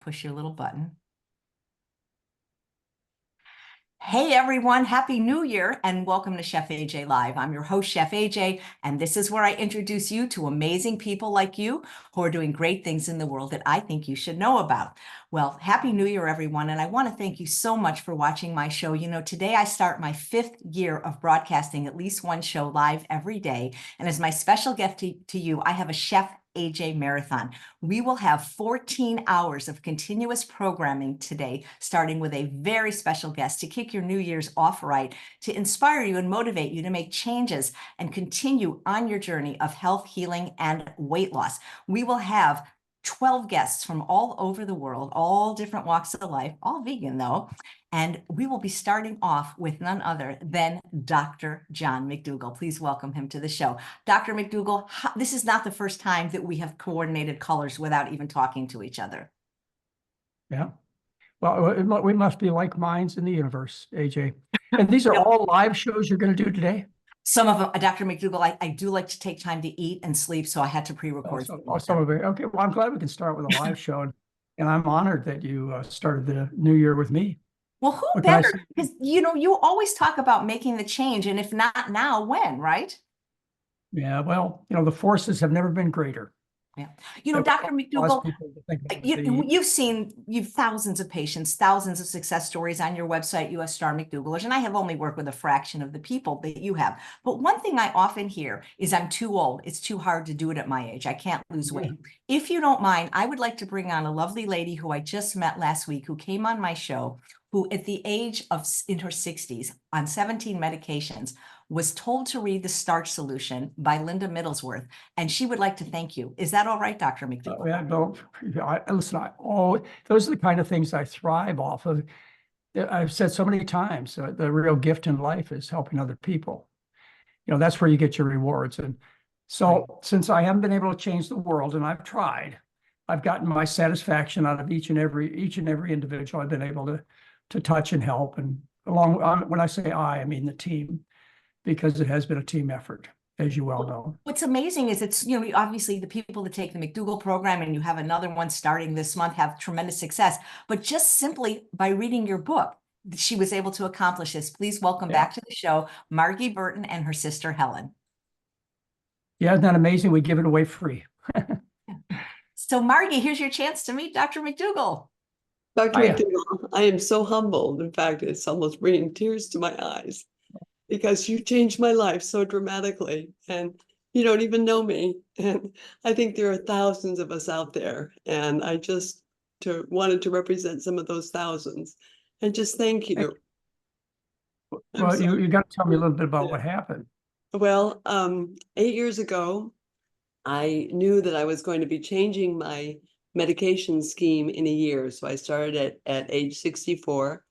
Push your little button. Hey everyone, Happy New Year and welcome to Chef AJ Live. I'm your host, Chef AJ, and this is where I introduce you to amazing people like you who are doing great things in the world that I think you should know about. Well, Happy New Year, everyone, and I want to thank you so much for watching my show. You know, today I start my 5th year of broadcasting at least one show live every day, and as my special gift to you, I have a Chef AJ Marathon. We will have 14 hours of continuous programming today, starting with a very special guest to kick your New Year's off right, to inspire you and motivate you to make changes and continue on your journey of health, healing, and weight loss. We will have 12 guests from all over the world, all different walks of life, all vegan though. And we will be starting off with none other than Dr. John McDougall. Please welcome him to the show. Dr. McDougall, this is not the first time that we have coordinated colors without even talking to each other. Yeah. Well, we must be like minds in the universe, AJ. And these are all live shows you're going to do today? Some of them, Dr. McDougall, I do like to take time to eat and sleep, so I had to pre-record. Some of it. Okay, well, I'm glad we can start with a live show. And I'm honored that you started the new year with me. Well, who better? Because, you know, you always talk about making the change, and if not now, when, right? Yeah, well, you know, the forces have never been greater. Yeah. You know, Dr. McDougall, you've thousands of patients, thousands of success stories on your website, US Star McDougallers, and I have only worked with a fraction of the people that you have. But one thing I often hear is I'm too old. It's too hard to do it at my age. I can't lose weight. If you don't mind, I would like to bring on a lovely lady who I just met last week, who came on my show, who at the age of in her 60s on 17 medications was told to read The Starch Solution by Linda Middlesworth, and she would like to thank you. Is that all right, Dr. McDougall? Yeah, no, listen, those are the kind of things I thrive off of. I've said so many times, the real gift in life is helping other people. You know, that's where you get your rewards. And so since I haven't been able to change the world, and I've tried, I've gotten my satisfaction out of each and every individual I've been able to touch and help. And when I say I mean the team, because it has been a team effort, as you well know. What's amazing is it's, you know, obviously the people that take the McDougall program, and you have another one starting this month, have tremendous success. But just simply by reading your book, she was able to accomplish this. Please welcome back to the show, Margie Burton and her sister, Helen. Yeah, isn't that amazing? We give it away free. So Margie, here's your chance to meet Dr. McDougall. Dr. McDougall, I am so humbled. In fact, it's almost bringing tears to my eyes, because you changed my life so dramatically, and you don't even know me. And I think there are thousands of us out there, and I just wanted to represent some of those thousands and just thank you. Well, you got to tell me a little bit about what happened. Well, 8 years ago, I knew that I was going to be changing my medication scheme in a year. So I started at age 64,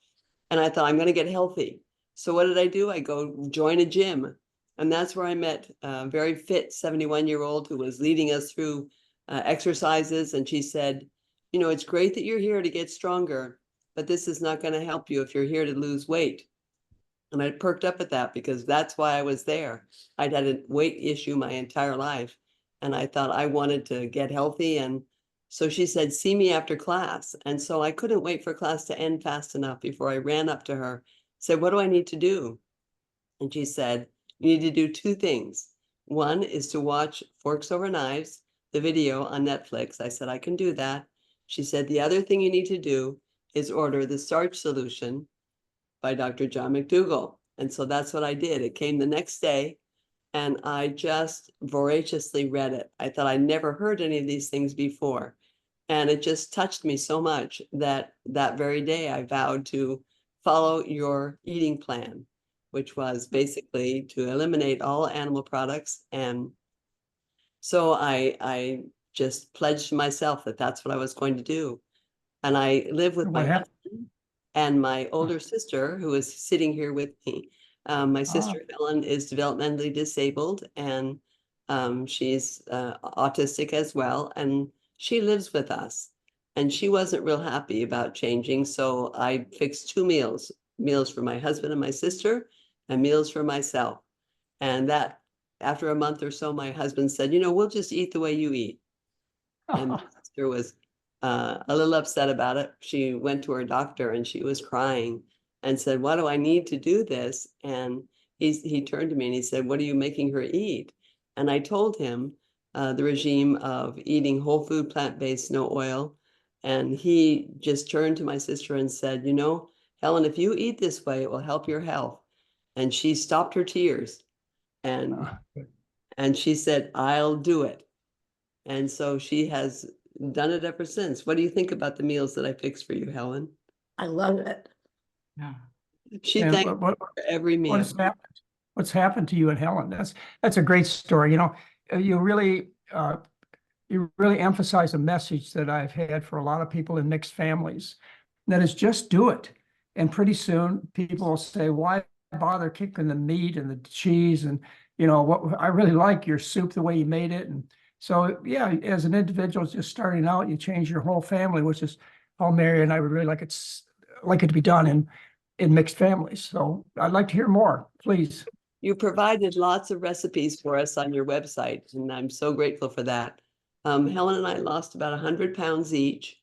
and I thought, I'm going to get healthy. So what did I do? I go join a gym, and that's where I met a very fit 71-year-old who was leading us through exercises. And she said, you know, it's great that you're here to get stronger, but this is not going to help you if you're here to lose weight. And I perked up at that, because that's why I was there. I'd had a weight issue my entire life, and I thought I wanted to get healthy. And so she said, see me after class. And so I couldn't wait for class to end fast enough before I ran up to her, said, what do I need to do? And she said, you need to do 2 things. One is to watch Forks Over Knives, the video on Netflix. I said, I can do that. She said, the other thing you need to do is order The Starch Solution by Dr. John McDougall. And so that's what I did. It came the next day, and I just voraciously read it. I thought I'd never heard any of these things before. And it just touched me so much that very day I vowed to follow your eating plan, which was basically to eliminate all animal products. And so I just pledged to myself that that's what I was going to do. And I live with my husband and my older sister, who is sitting here with me. My sister Helen is developmentally disabled, and she's autistic as well, and she lives with us. And she wasn't real happy about changing, so I fixed 2 meals for my husband and my sister, and meals for myself. And that, after a month or so, my husband said, you know, we'll just eat the way you eat. And my sister was a little upset about it. She went to her doctor and she was crying and said, "Why do I need to do this?" And he turned to me and he said, "What are you making her eat?" And I told him the regime of eating whole food, plant-based, no oil. And he just turned to my sister and said, "You know, Helen, if you eat this way, it will help your health." And she stopped her tears and she said, "I'll do it." And so she has done it ever since. What do you think about the meals that I fixed for you, Helen? I love it. Yeah. She And thanked me for every meal. what's happened to you and Helen? That's a great story. You really emphasize a message that I've had for a lot of people in mixed families. And that is just do it. And pretty soon people will say, "Why bother kicking the meat and the cheese? And what I really like your soup, the way you made it." And so, yeah, as an individual just starting out, you change your whole family, which is how Mary and I would really like it to be done in mixed families. So I'd like to hear more, please. You provided lots of recipes for us on your website, and I'm so grateful for that. Helen and I lost about 100 pounds each.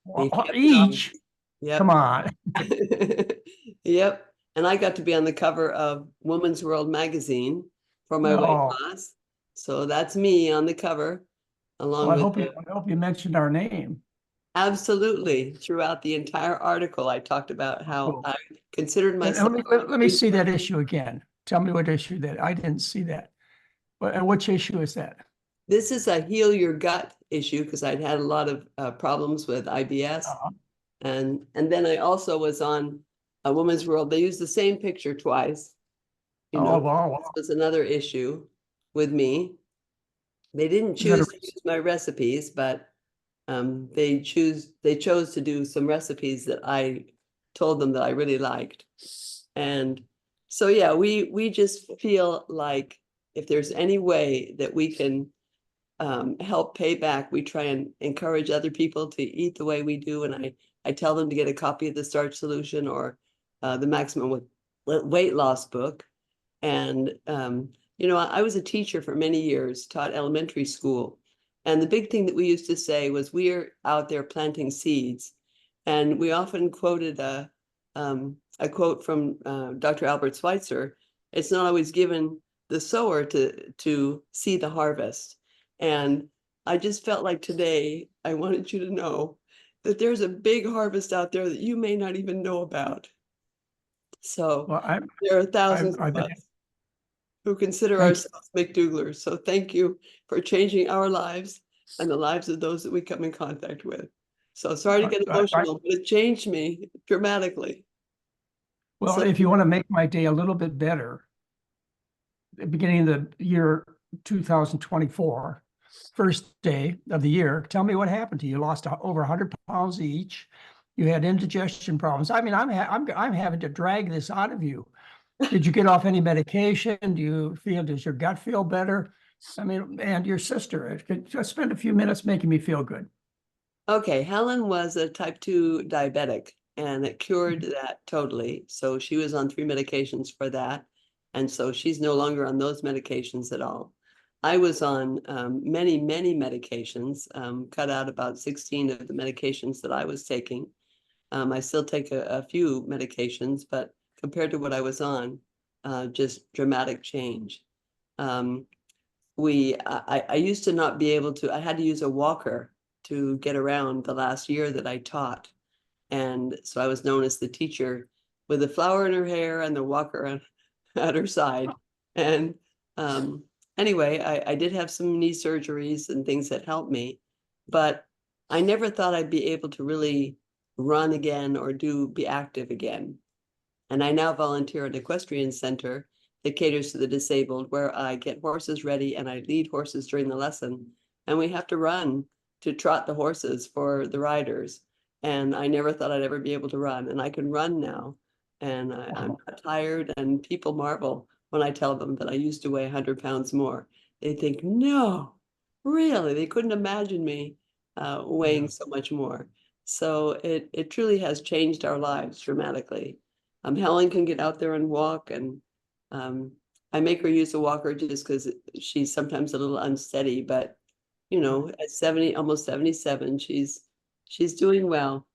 We kept it on. Each? Yep. Come on. Yep. And I got to be on the cover of Woman's World magazine for my weight No. loss. So that's me on the cover, along Well, with I hope you mentioned our name. absolutely throughout the entire article. I talked about how Cool. I considered And myself. let me see that issue again. Tell me what issue that I didn't see that. And which issue is that? This is a heal your gut issue because I'd had a lot of problems with IBS. Uh-huh. And then I also was on a Woman's World. They used the same picture twice. Oh, wow. This was another issue with me. They didn't Is that choose to use my recipes, but they chose to do some recipes that I told them that I really liked. And so, yeah, we just feel like if there's any way that we can help pay back, we try and encourage other people to eat the way we do. And I tell them to get a copy of the Starch Solution or the Maximum Weight Loss book. And I was a teacher for many years, taught elementary school. And the big thing that we used to say was we're out there planting seeds. And we often quoted a quote from Dr. Albert Schweitzer. It's not always given the sower to see the harvest. And I just felt like today, I wanted you to know that there's a big harvest out there that you may not even know about. So there are thousands of us who consider ourselves McDougallers. So thank you for changing our lives and the lives of those that we come in contact with. So sorry to get emotional, but it changed me dramatically. Well, if you want to make my day a little bit better, the beginning of the year 2024, first day of the year, tell me what happened to you. You lost over 100 pounds each. You had indigestion problems. I mean, I'm having to drag this out of you. Did you get off any medication? Does your gut feel better? I mean, and your sister, just spend a few minutes making me feel good. Okay, Helen was a type 2 diabetic and it cured that totally. So she was on 3 medications for that. And so she's no longer on those medications at all. I was on many, many medications, cut out about 16 of the medications that I was taking. I still take a few medications, but compared to what I was on, just dramatic change. I used to not be able to, I had to use a walker to get around the last year that I taught. And so I was known as the teacher with the flower in her hair and the walker at her side. And anyway, I did have some knee surgeries and things that helped me, but I never thought I'd be able to really run again or be active again. And I now volunteer at an equestrian center that caters to the disabled, where I get horses ready and I lead horses during the lesson. And we have to run to trot the horses for the riders. And I never thought I'd ever be able to run. And I can run now. And I'm not tired. And people marvel when I tell them that I used to weigh 100 pounds more. They think, no, really? They couldn't imagine me weighing so much more. So it truly has changed our lives dramatically. Helen can get out there and walk, and I make her use a walker just because she's sometimes a little unsteady, but at 70, almost 77, she's She's doing well.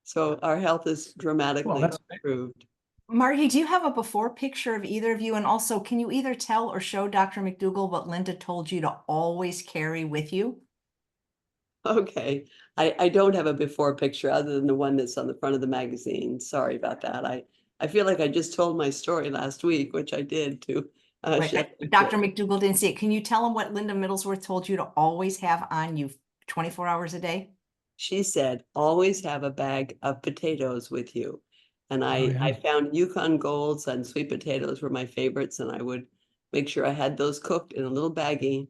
So our health is dramatically that's improved. Margie, do you have a before picture of either of you? And also, can you either tell or show Dr. McDougall what Linda told you to always carry with you? Okay, I don't have a before picture other than the one that's on the front of the magazine. Sorry about that. I feel like I just told my story last week, which I did to Right, Chef but Dr. AJ. McDougall didn't see it. Can you tell him what Linda Middlesworth told you to always have on you 24 hours a day? She said, always have a bag of potatoes with you. And I yeah. found Yukon Golds and sweet potatoes were my favorites, and I would make sure I had those cooked in a little baggie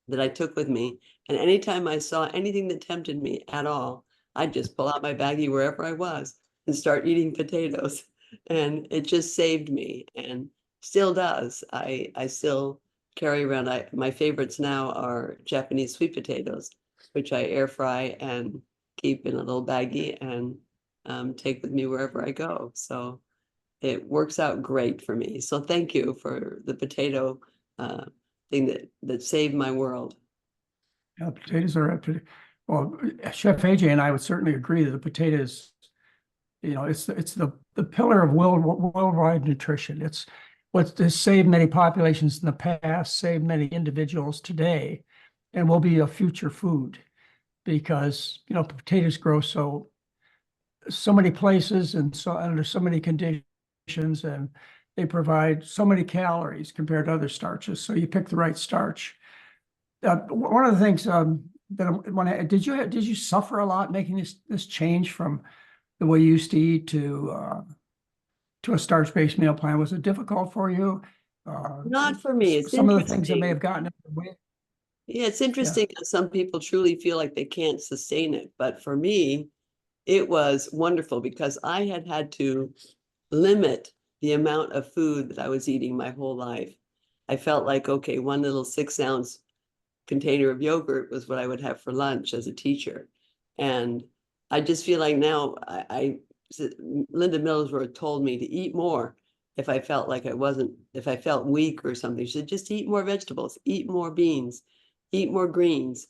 that I took with me. And anytime I saw anything that tempted me at all, I'd just pull out my baggie wherever I was and start eating potatoes. And it just saved me and still does. I still carry around, my favorites now are Japanese sweet potatoes, which I air fry and keep in a little baggie and take with me wherever I go. So it works out great for me. So thank you for the potato thing that saved my world. Yeah, potatoes are well, Chef AJ and I would certainly agree that the potatoes, it's the pillar of worldwide nutrition. It's what has saved many populations in the past, saved many individuals today, and will be a future food because potatoes grow so many places and so under so many conditions, and they provide so many calories compared to other starches. So you pick the right starch. One of the things that did you suffer a lot making this change from the way you used to eat to a starch-based meal plan? Was it difficult for you? Not for me. It's some of the things that may interesting. have gotten in the way. Yeah, it's interesting how some people truly feel like they can't sustain it. But for me, it was wonderful because I had to limit the amount of food that I was eating my whole life. I felt like, okay, one little 6-ounce container of yogurt was what I would have for lunch as a teacher. And I just feel like now Linda Middlesworth told me to eat more if I felt like if I felt weak or something. She said, just eat more vegetables, eat more beans, eat more greens.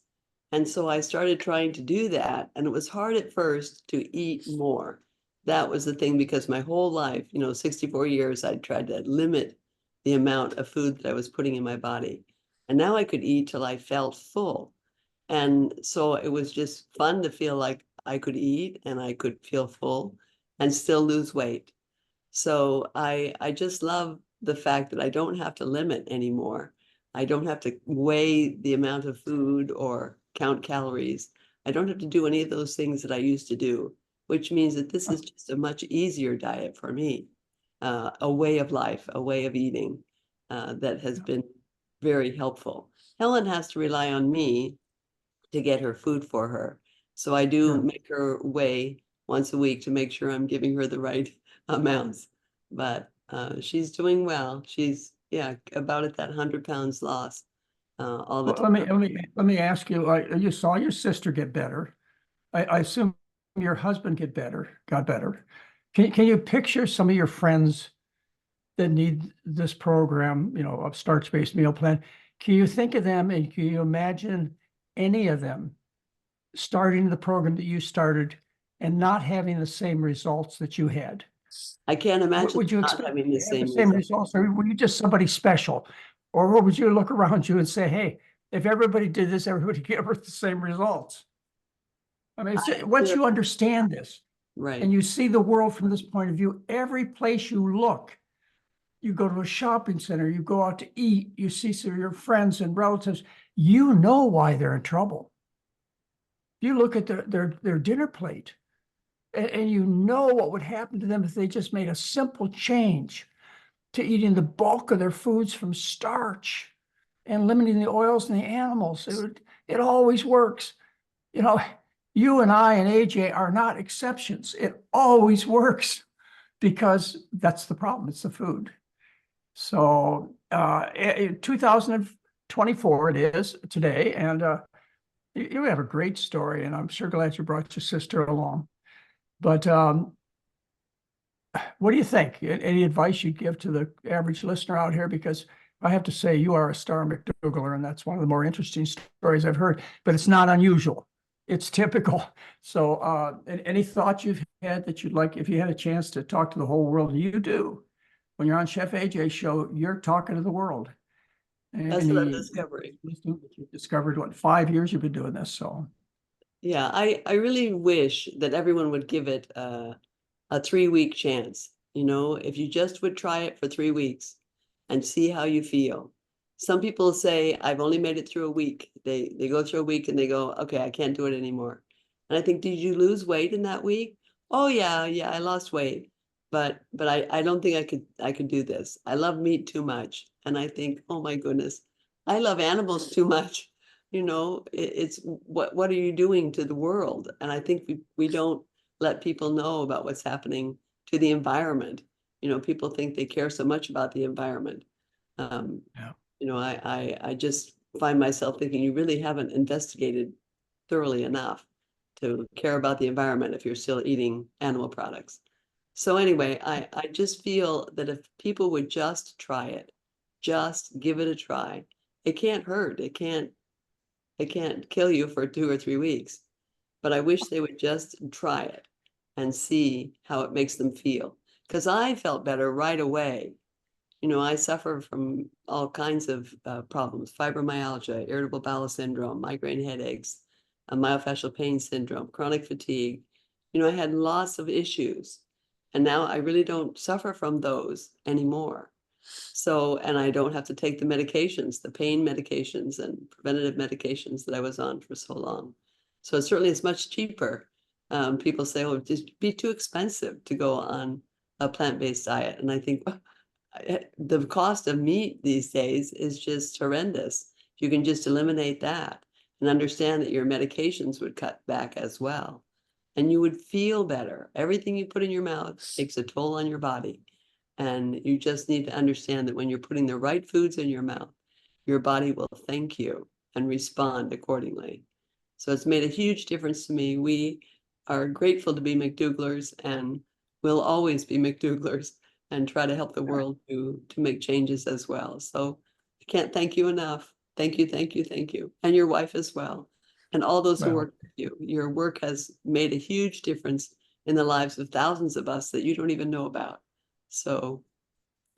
And so I started trying to do that. And it was hard at first to eat more. That was the thing, because my whole life, 64 years, I tried to limit the amount of food that I was putting in my body. And now I could eat till I felt full. And so it was just fun to feel like I could eat and I could feel full and still lose weight. So I just love the fact that I don't have to limit anymore. I don't have to weigh the amount of food or count calories. I don't have to do any of those things that I used to do, which means that this is just a much easier diet for me, a way of life, a way of eating that has been very helpful. Helen has to rely on me to get her food for her. So I do make her weigh once a week to make sure I'm giving her the right amounts. But she's doing well. She's about at that 100 pounds lost all the time. Let me ask you. You saw your sister get better. I assume your husband got better. Can you picture some of your friends that need this program, of starch-based meal plan? Can you think of them, and can you imagine any of them starting the program that you started and not having the same results that you had? I can't imagine Would you not expect having the to have the same same results, or were you just somebody special? Or would you look around you and say, hey, if everybody did this, everybody get the same results? I mean, once you understand this Right. and you see the world from this point of view, every place you look, you go to a shopping center, you go out to eat, you see some of your friends and relatives, you know why they're in trouble. You look at their dinner plate, and you know what would happen to them if they just made a simple change to eating the bulk of their foods from starch and limiting the oils in the animals. It always works. You and I and AJ are not exceptions. It always works because that's the problem. It's the food. So 2024 it is today, and you have a great story, and I'm sure glad you brought your sister along. But what do you think? Any advice you'd give to the average listener out here? Because I have to say, you are a star McDougall, and that's one of the more interesting stories I've heard, but it's not unusual. It's typical. So, any thoughts you've had that you'd like, if you had a chance to talk to the whole world, and you do, when you're on Chef AJ show, you're talking to the world. That's what I'm Any discovering. wisdom that you've discovered, what, 5 years you've been doing this, so. Yeah, I really wish that everyone would give it a 3-week chance. You know, if you just would try it for 3 weeks and see how you feel. Some people say, I've only made it through a week. They go through a week and they go, okay, I can't do it anymore. And I think, did you lose weight in that week? Oh yeah, I lost weight. But I don't think I could do this. I love meat too much. And I think, oh my goodness, I love animals too much. You know, it's what are you doing to the world? And I think we don't let people know about what's happening to the environment. You know, people think they care so much about the environment. Yeah. You know, I just find myself thinking you really haven't investigated thoroughly enough to care about the environment if you're still eating animal products. So anyway, I just feel that if people would just try it, just give it a try, it can't hurt. It can't kill you for 2 or 3 weeks, but I wish they would just try it and see how it makes them feel. Because I felt better right away. You know, I suffer from all kinds of problems: fibromyalgia, irritable bowel syndrome, migraine headaches, myofascial pain syndrome, chronic fatigue. You know, I had lots of issues, and now I really don't suffer from those anymore. So, and I don't have to take the medications, the pain medications and preventative medications that I was on for so long. So it certainly is much cheaper. People say, oh, it'd just be too expensive to go on a plant-based diet. And I think the cost of meat these days is just horrendous. You can just eliminate that and understand that your medications would cut back as well. And you would feel better. Everything you put in your mouth takes a toll on your body. And you just need to understand that when you're putting the right foods in your mouth, your body will thank you and respond accordingly. So it's made a huge difference to me. We are grateful to be McDougallers and will always be McDougallers and try to help the world to make changes as well. So I can't thank you enough. Thank you, thank you, thank you. And your wife as well. And all those who Well, work with you. Your work has made a huge difference in the lives of thousands of us that you don't even know about. So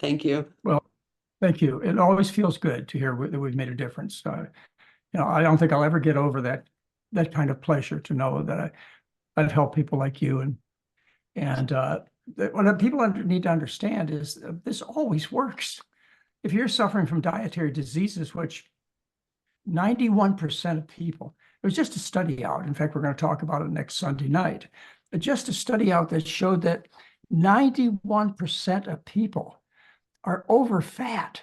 thank you. well, thank you. It always feels good to hear that we've made a difference. You know, I don't think I'll ever get over that kind of pleasure to know that I've helped people like you. And what people need to understand is this always works. If you're suffering from dietary diseases, which 91% of people, it was just a study out. In fact, we're going to talk about it next Sunday night. But just a study out that showed that 91% of people are over fat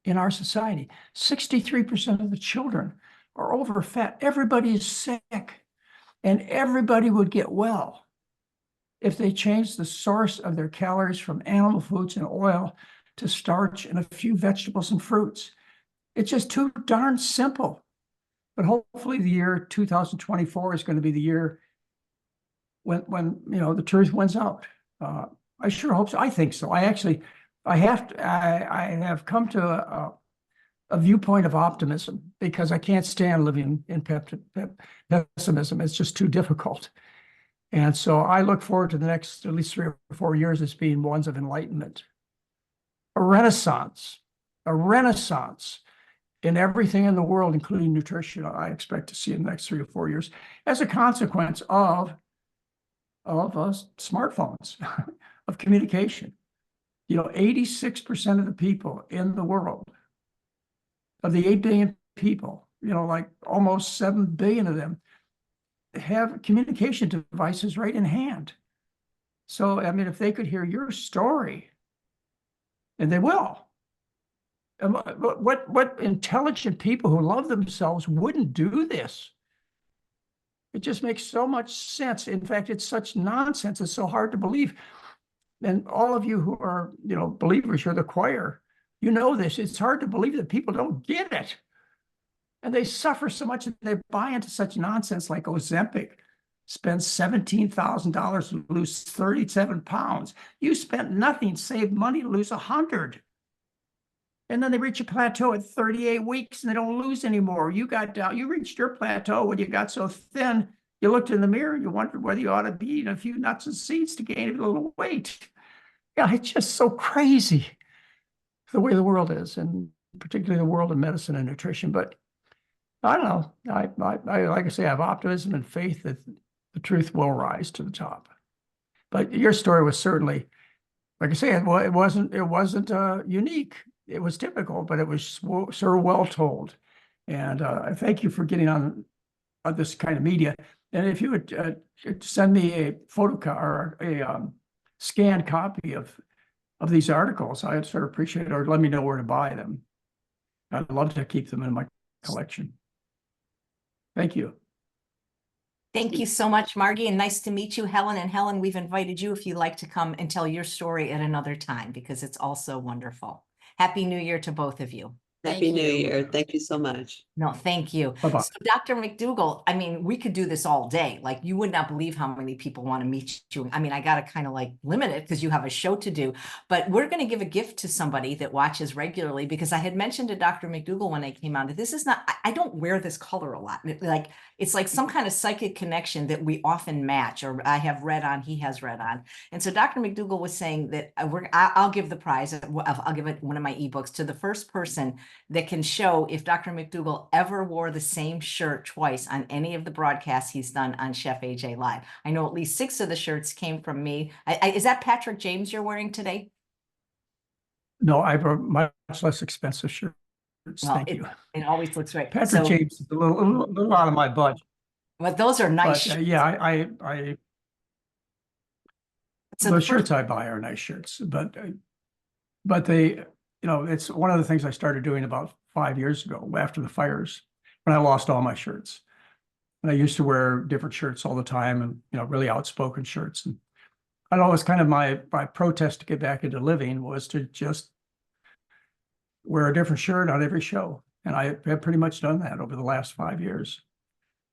in our society. 63% of the children are over fat. Everybody is sick, and everybody would get well if they changed the source of their calories from animal foods and oil to starch and a few vegetables and fruits. It's just too darn simple. But hopefully the year 2024 is going to be the year when you know the truth wins out. I sure hope so. I think so. I have come to a viewpoint of optimism because I can't stand living in pessimism. It's just too difficult. And so I look forward to the next at least 3 or 4 years as being ones of enlightenment, a renaissance in everything in the world, including nutrition. I expect to see in the next 3 or 4 years as a consequence of smartphones, of communication. You know, 86% of the people in the world, of the 8 billion people, you know, like almost 7 billion of them have communication devices right in hand. So, I mean, if they could hear your story, and they will, what intelligent people who love themselves wouldn't do this? It just makes so much sense. In fact, it's such nonsense. It's so hard to believe. And all of you who are, you know, believers, you're the choir, you know this. It's hard to believe that people don't get it. And they suffer so much that they buy into such nonsense like Ozempic. Spend $17,000 to lose 37 pounds. You spent nothing, saved money to lose 100. And then they reach a plateau at 38 weeks and they don't lose anymore. You got down, you reached your plateau when you got so thin, you looked in the mirror and you wondered whether you ought to be eating a few nuts and seeds to gain a little weight. Yeah, it's just so crazy the way the world is, and particularly the world of medicine and nutrition. But I don't know. I like I say, I have optimism and faith that the truth will rise to the top. But your story was certainly, like I say, it wasn't unique. It was typical, but it was so well told. And I thank you for getting on this kind of media. And if you would send me a or a scanned copy of these articles, I'd sort of appreciate it, or let me know where to buy them. I'd love to keep them in my collection. Thank you. Thank you so much, Margie, and nice to meet you, Helen. And Helen, we've invited you if you'd like to come and tell your story at another time, because it's also wonderful. Happy New Year to both of you. Happy New Year. Thank you so much. No, thank you. Bye-bye. So Dr. McDougall, I mean, we could do this all day. Like, you would not believe how many people want to meet you. I mean, I got to kind of like limit it because you have a show to do, but we're going to give a gift to somebody that watches regularly, because I had mentioned to Dr. McDougall when I came on, this is not, I don't wear this color a lot. Like, it's like some kind of psychic connection that we often match, or I have red on, he has red on. And so Dr. McDougall was saying that I'll give the prize, I'll give it one of my ebooks to the first person that can show if Dr. McDougall ever wore the same shirt twice on any of the broadcasts he's done on Chef AJ Live. I know at least 6 of the shirts came from me. Is that Patrick James you're wearing today? No, I have a much less expensive shirt. Well, Thank you. It always looks great. Patrick James is a little out of my budget. But those are nice But shirts. yeah, So the shirts I buy are nice shirts, but they, it's one of the things I started doing about 5 years ago after the fires, when I lost all my shirts. And I used to wear different shirts all the time, and really outspoken shirts. And I'd always kind of my protest to get back into living was to just wear a different shirt on every show. And I have pretty much done that over the last 5 years.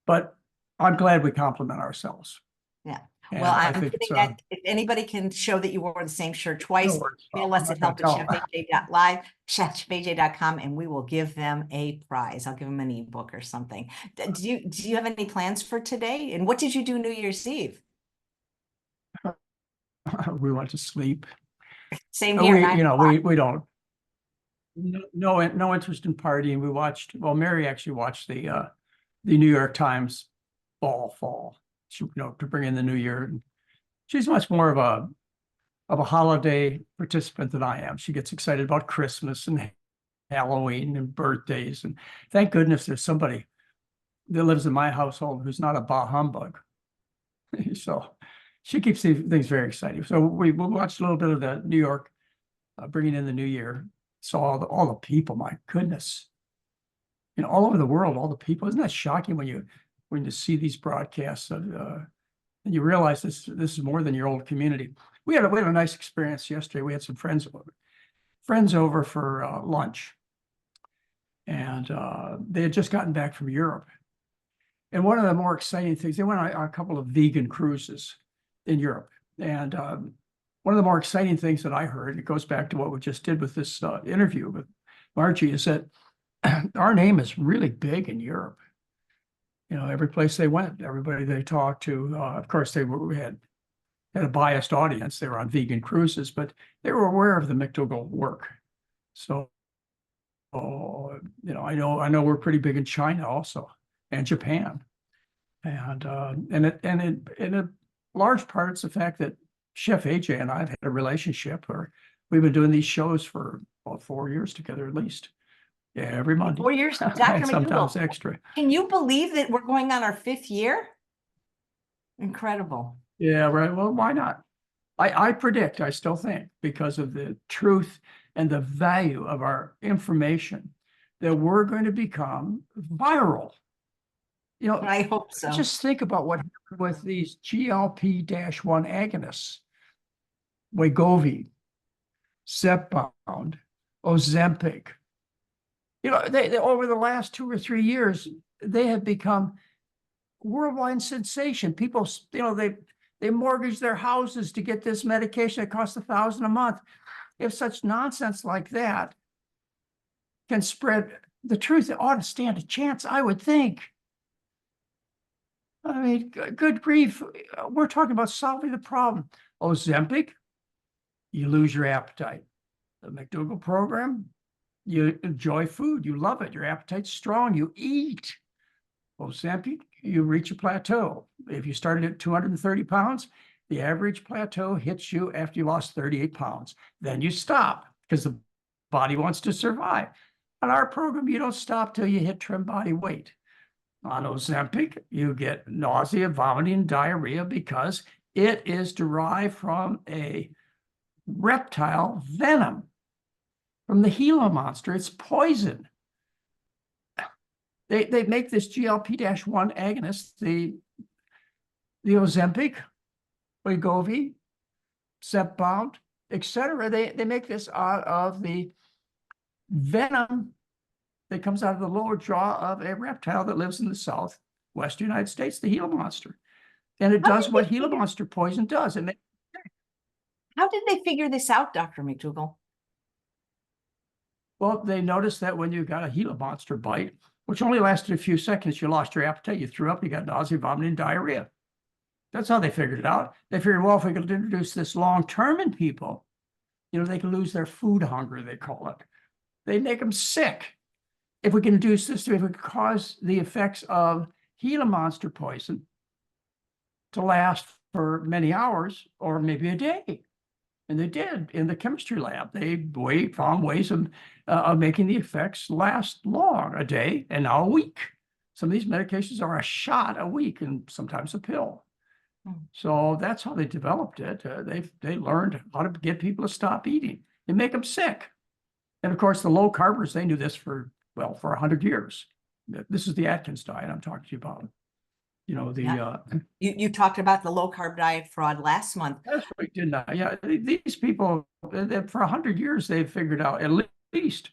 But I'm glad we compliment ourselves. Yeah. And Well, I I'm think thinking that if anybody can show that you wore the same shirt twice, mail us at help@chefaj.live, chefaj.com, and we will give them a prize. I'll give them an ebook or something. Do you have any plans for today? And what did you do New Year's Eve? We went to sleep. Same here. We don't. No interest in partying. We watched. Well, Mary actually watched the New York Times fall. To bring in the new year. She's much more of a holiday participant than I am. She gets excited about Christmas and Halloween and birthdays. And thank goodness there's somebody that lives in my household who's not a bah humbug. So she keeps these things very exciting. So we watched a little bit of the New York bringing in the new year. Saw all the people, my goodness. All over the world, all the people. Isn't that shocking when you see these broadcasts and you realize this is more than your old community. We had a nice experience yesterday. We had some friends over for lunch, and they had just gotten back from Europe. And one of the more exciting things, they went on a couple of vegan cruises in Europe. And one of the more exciting things that I heard, it goes back to what we just did with this interview with Margie, is that our name is really big in Europe. Every place they went, everybody they talked to, of course, they had a biased audience. They were on vegan cruises, but they were aware of the McDougall work. So, I know we're pretty big in China also, and Japan, and in a large part, it's the fact that Chef AJ and I have had a relationship where we've been doing these shows for about 4 years together at least. Yeah, every Monday. 4 years, Dr. And sometimes McDougall. extra. Can you believe that we're going on our 5th year? Incredible. Yeah, right. Well, why not? I predict, I still think, because of the truth and the value of our information, that we're going to become viral. I hope so. Just think about what happened with these GLP-1 agonists, Wegovy, Zepbound, Ozempic. They over the last 2 or 3 years, they have become worldwide sensation. People, they mortgage their houses to get this medication that costs $1,000 a month. If such nonsense like that can spread the truth. It ought to stand a chance, I would think. I mean, good grief. We're talking about solving the problem. Ozempic, you lose your appetite. The McDougall program, you enjoy food. You love it. Your appetite's strong. You eat. Ozempic, you reach a plateau. If you started at 230 pounds, the average plateau hits you after you lost 38 pounds. Then you stop because the body wants to survive. On our program, you don't stop till you hit trim body weight. On Ozempic, you get nausea, vomiting, diarrhea because it is derived from a reptile venom from the Gila monster. It's poison. They make this GLP-1 agonist, the Ozempic, Wegovy, Zepbound, etc. They make this out of the venom that comes out of the lower jaw of a reptile that lives in the southwest United States, the Gila monster. And it does what Gila monster poison does. And how did they figure this out, Dr. McDougall? well, they noticed that when you got a Gila monster bite, which only lasted a few seconds, you lost your appetite, you threw up, you got nausea, vomiting, diarrhea. That's how they figured it out. They figured, well, if we could introduce this long-term in people, they can lose their food hunger, they call it. They make them sick. If we can induce this, if we could cause the effects of Gila monster poison to last for many hours or maybe a day. And they did in the chemistry lab. They found ways of making the effects last long, a day and now a week. Some of these medications are a shot a week and sometimes a pill. So that's how they developed it. They learned how to get people to stop eating. They make them sick. And of course, the low carbers, they knew this for 100 years. This is the Atkins diet I'm talking to you about. You talked about the low carb diet fraud last month. That's right, didn't I? Yeah, these people, for 100 years, they've figured out at least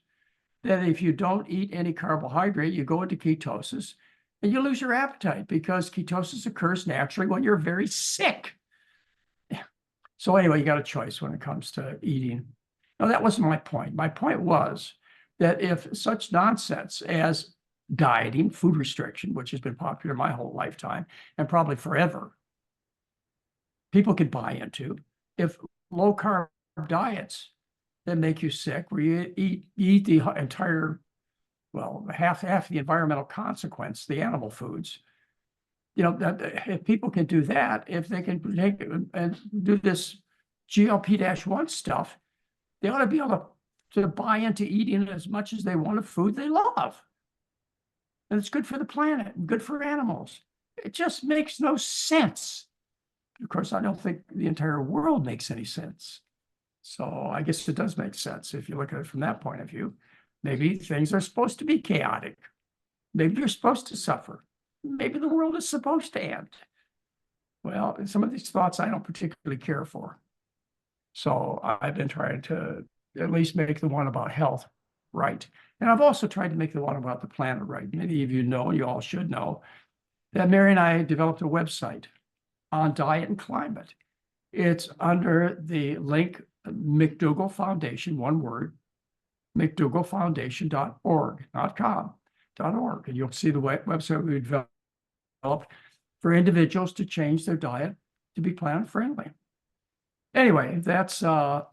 that if you don't eat any carbohydrate, you go into ketosis and you lose your appetite because ketosis occurs naturally when you're very sick. So anyway, you got a choice when it comes to eating. No, that wasn't my point. My point was that if such nonsense as dieting, food restriction, which has been popular my whole lifetime and probably forever, people could buy into. If low carb diets that make you sick, where you eat the entire, half the environmental consequence, the animal foods, that if people can do that, if they can take and do this GLP-1 stuff, they ought to be able to buy into eating as much as they want of food they love. And it's good for the planet and good for animals. It just makes no sense. Of course, I don't think the entire world makes any sense. So I guess it does make sense if you look at it from that point of view. Maybe things are supposed to be chaotic. Maybe you're supposed to suffer. Maybe the world is supposed to end. Well, some of these thoughts I don't particularly care for. So I've been trying to at least make the one about health right. And I've also tried to make the one about the planet right. Many of you know, you all should know, that Mary and I developed a website on diet and climate. It's under the link McDougall Foundation, one word, McDougallFoundation.org, not com, .org. And you'll see the website we developed for individuals to change their diet to be planet friendly. Anyway, that's what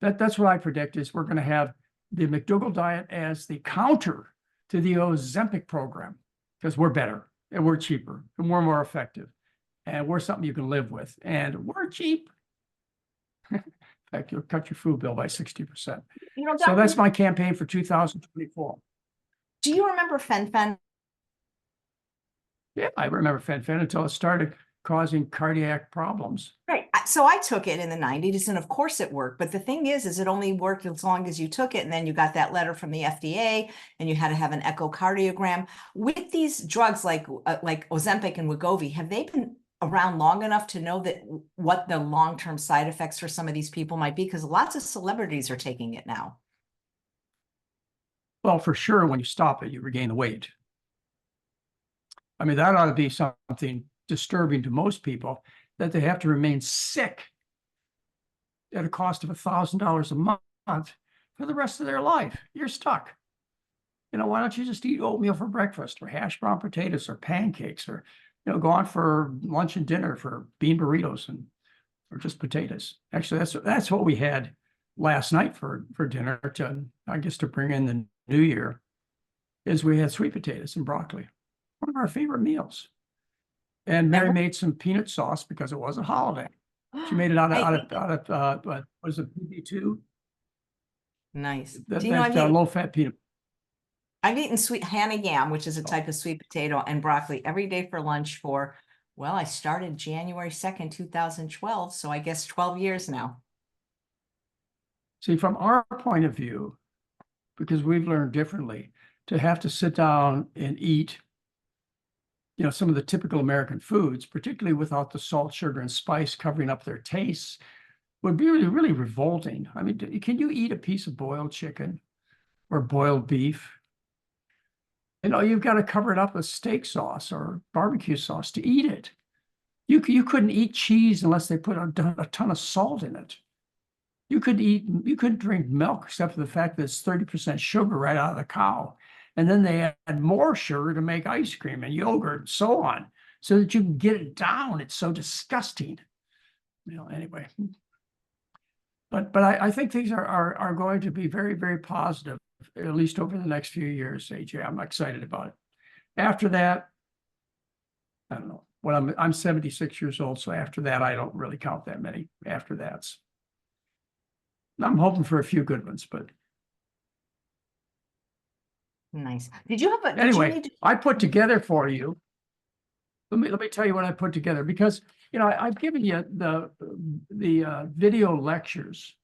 I predict is we're going to have the McDougall diet as the counter to the Ozempic program because we're better and we're cheaper and we're more effective and we're something you can live with and we're cheap. In fact, you'll cut your food bill by 60%. So that's my campaign for 2024. Do you remember fen-phen? Yeah, I remember fen-phen until it started causing cardiac problems. Right. So I took it in the 90s and of course it worked. But the thing is it only worked as long as you took it. And then you got that letter from the FDA and you had to have an echocardiogram. With these drugs like Ozempic and Wegovy, have they been around long enough to know that what the long-term side effects for some of these people might be? Because lots of celebrities are taking it now. Well, for sure, when you stop it, you regain the weight. I mean, that ought to be something disturbing to most people, that they have to remain sick at a cost of $1,000 a month for the rest of their life. You're stuck. Why don't you just eat oatmeal for breakfast or hash brown potatoes or pancakes or, go on for lunch and dinner for bean burritos or just potatoes. Actually, that's what we had last night for dinner to bring in the new year is we had sweet potatoes and broccoli, one of our favorite meals. And Mary made some peanut sauce because it was a holiday. She made it out of what was it, PB2? Nice. That Do you know, low-fat peanut. I've eaten sweet Hannah yam, which is a type of sweet potato, and broccoli every day for lunch for, well, I started January 2nd, 2012. So I guess 12 years now. See, from our point of view, because we've learned differently, to have to sit down and eat, some of the typical American foods, particularly without the salt, sugar, and spice covering up their tastes, would be really, really revolting. I mean, can you eat a piece of boiled chicken or boiled beef? You've got to cover it up with steak sauce or barbecue sauce to eat it. You couldn't eat cheese unless they put a ton of salt in it. You couldn't drink milk except for the fact that it's 30% sugar right out of the cow. And then they add more sugar to make ice cream and yogurt and so on, so that you can get it down. It's so disgusting. Anyway. But I think things are going to be very, very positive, at least over the next few years, AJ. I'm excited about it. After that, I don't know. Well, I'm 76 years old, so after that, I don't really count that many after that. I'm hoping for a few good ones, but nice. Did you have a anyway? I put together for you. Let me tell you what I put together, because I've given you the video lectures.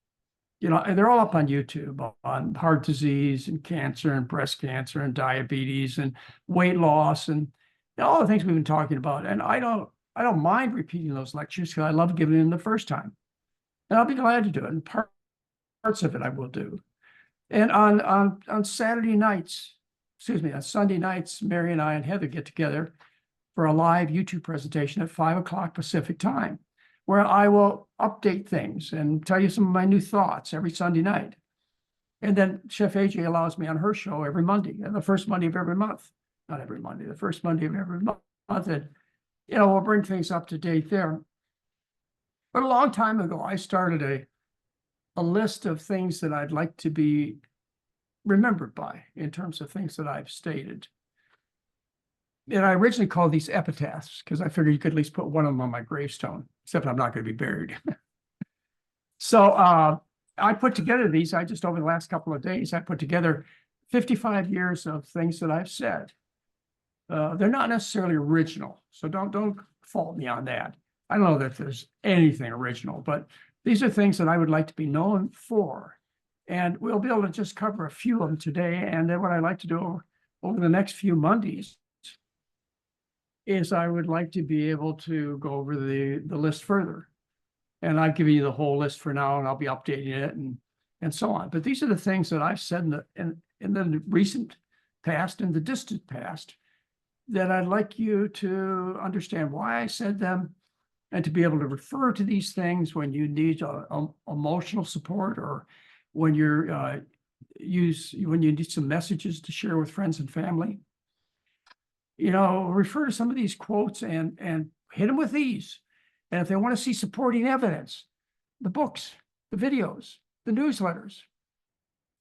And they're all up on YouTube on heart disease and cancer and breast cancer and diabetes and weight loss and all the things we've been talking about. And I don't mind repeating those lectures because I love giving them the first time, and I'll be glad to do it. And parts of it I will do. And on Saturday nights, on Sunday nights, Mary and I and Heather get together for a live YouTube presentation at 5 o'clock Pacific time, where I will update things and tell you some of my new thoughts every Sunday night. And then Chef AJ allows me on her show every Monday, and the first Monday of every month. Not every Monday, the first Monday of every month. And, we'll bring things up to date there. But a long time ago, I started a list of things that I'd like to be remembered by in terms of things that I've stated. And I originally called these epitaphs because I figured you could at least put one of them on my gravestone, except I'm not going to be buried. So I put together these. Over the last couple of days, I put together 55 years of things that I've said. They're not necessarily original, so don't fault me on that. I don't know that there's anything original, but these are things that I would like to be known for. And we'll be able to just cover a few of them today. And then what I'd like to do over the next few Mondays is I would like to be able to go over the list further. And I've given you the whole list for now, and I'll be updating it and so on. But these are the things that I've said in the recent past and the distant past that I'd like you to understand why I said them, and to be able to refer to these things when you need emotional support, or when when you need some messages to share with friends and family. Refer to some of these quotes and hit them with these. And if they want to see supporting evidence, the books, the videos, the newsletters,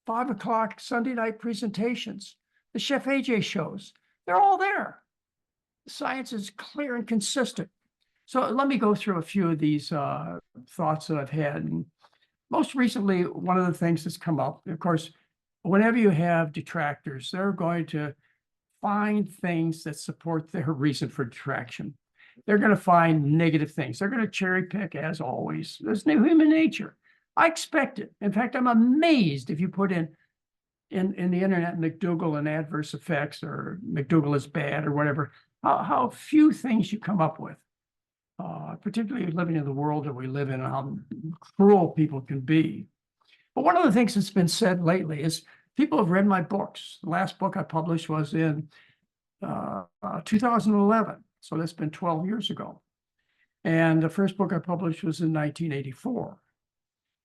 5 o'clock Sunday night presentations, the Chef AJ shows, they're all there. The science is clear and consistent. So let me go through a few of these thoughts that I've had. And most recently, one of the things that's come up, of course, whenever you have detractors, they're going to find things that support their reason for detraction. They're going to find negative things. They're going to cherry pick, as always. There's new human nature. I expect it. In fact, I'm amazed if you put in the internet McDougall and adverse effects, or McDougall is bad, or whatever, how few things you come up with. Particularly living in the world that we live in, and how cruel people can be. But one of the things that's been said lately is people have read my books. The last book I published was in 2011, so that's been 12 years ago. And the first book I published was in 1984.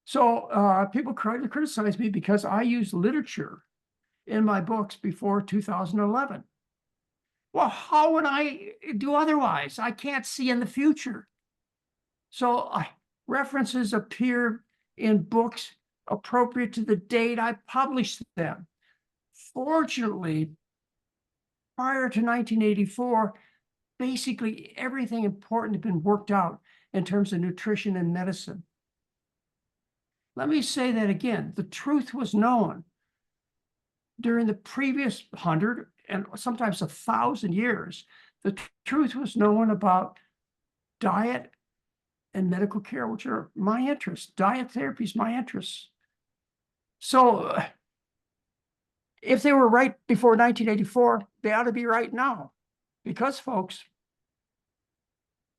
So people criticize me because I use literature in my books before 2011. Well, how would I do otherwise? I can't see in the future. So references appear in books appropriate to the date I published them. Fortunately, prior to 1984, basically everything important had been worked out in terms of nutrition and medicine. Let me say that again. The truth was known during the previous 100 and sometimes 1,000 years. The truth was known about diet and medical care, which are my interests. Diet therapy is my interests. So if they were right before 1984, they ought to be right now. Because folks,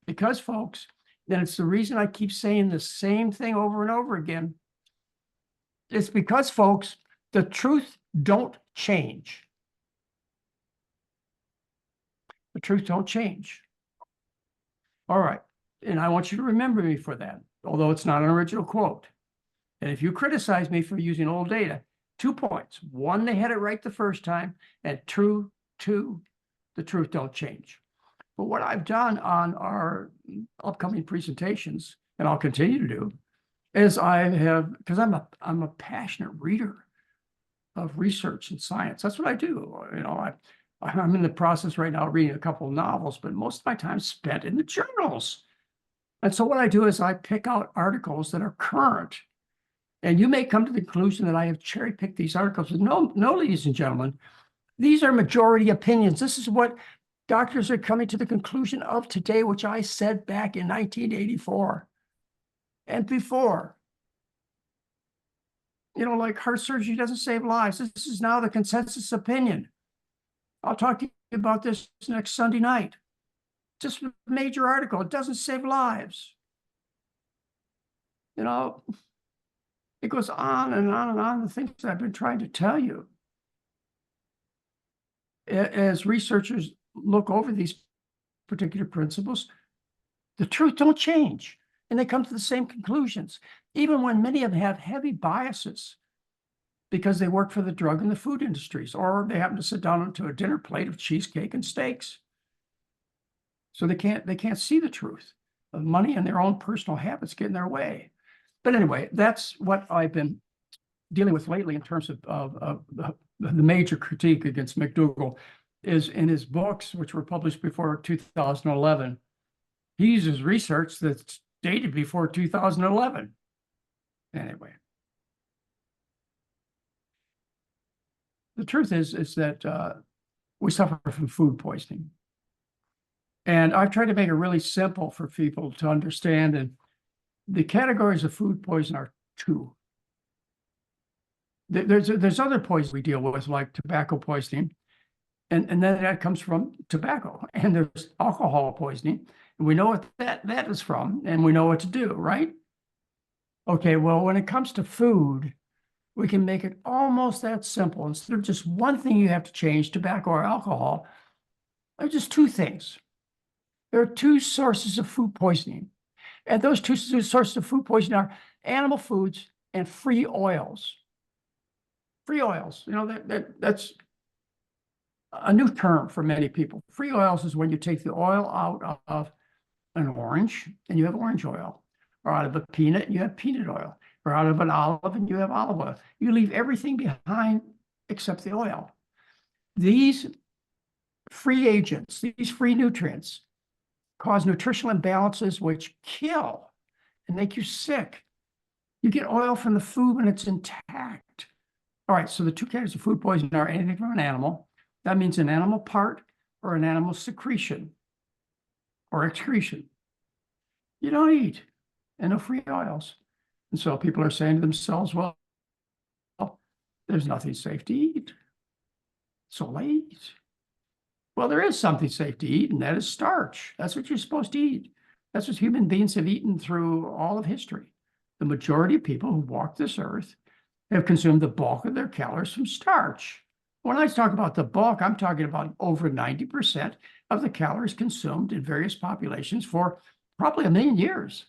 then it's the reason I keep saying the same thing over and over again. It's because, folks, the truth don't change. The truth don't change. All right. And I want you to remember me for that, although it's not an original quote. And if you criticize me for using old data, 2 points. One, they had it right the first time, and two, the truth don't change. But what I've done on our upcoming presentations, and I'll continue to do, is I have, because I'm a passionate reader of research and science. That's what I do. You know, I'm in the process right now of reading a couple of novels, but most of my time is spent in the journals. And so what I do is I pick out articles that are current. And you may come to the conclusion that I have cherry-picked these articles. No, ladies and gentlemen, these are majority opinions. This is what doctors are coming to the conclusion of today, which I said back in 1984 and before. You know, like heart surgery doesn't save lives. This is now the consensus opinion. I'll talk to you about this next Sunday night. Just a major article. It doesn't save lives. You know, it goes on and on and on, the things I've been trying to tell you. As researchers look over these particular principles, the truth don't change. And they come to the same conclusions, even when many of them have heavy biases because they work for the drug and the food industries, or they happen to sit down to a dinner plate of cheesecake and steaks. So they can't see the truth. The money and their own personal habits get in their way. But anyway, that's what I've been dealing with lately in terms of the major critique against McDougall is in his books, which were published before 2011. He uses research that's dated before 2011. Anyway, the truth is that we suffer from food poisoning. And I've tried to make it really simple for people to understand. And the categories of food poison are two. There's other poisons we deal with, like tobacco poisoning. And then that comes from tobacco. And there's alcohol poisoning. And we know what that is from, and we know what to do, right? Okay, well, when it comes to food, we can make it almost that simple. Instead of just one thing you have to change, tobacco or alcohol, there's just two things. There are two sources of food poisoning. And those two sources of food poisoning are animal foods and free oils. Free oils, you know, that's a new term for many people. Free oils is when you take the oil out of an orange and you have orange oil, or out of a peanut and you have peanut oil, or out of an olive and you have olive oil. You leave everything behind except the oil. These free agents, these free nutrients, cause nutritional imbalances which kill and make you sick. You get oil from the food when it's intact. All right, so the two categories of food poisoning are anything from an animal. That means an animal part or an animal secretion or excretion. You don't eat, and no free oils. And so people are saying to themselves, well, there's nothing safe to eat. So late. Well, there is something safe to eat, and that is starch. That's what you're supposed to eat. That's what human beings have eaten through all of history. The majority of people who walk this earth have consumed the bulk of their calories from starch. When I talk about the bulk, I'm talking about over 90% of the calories consumed in various populations for probably 1 million years.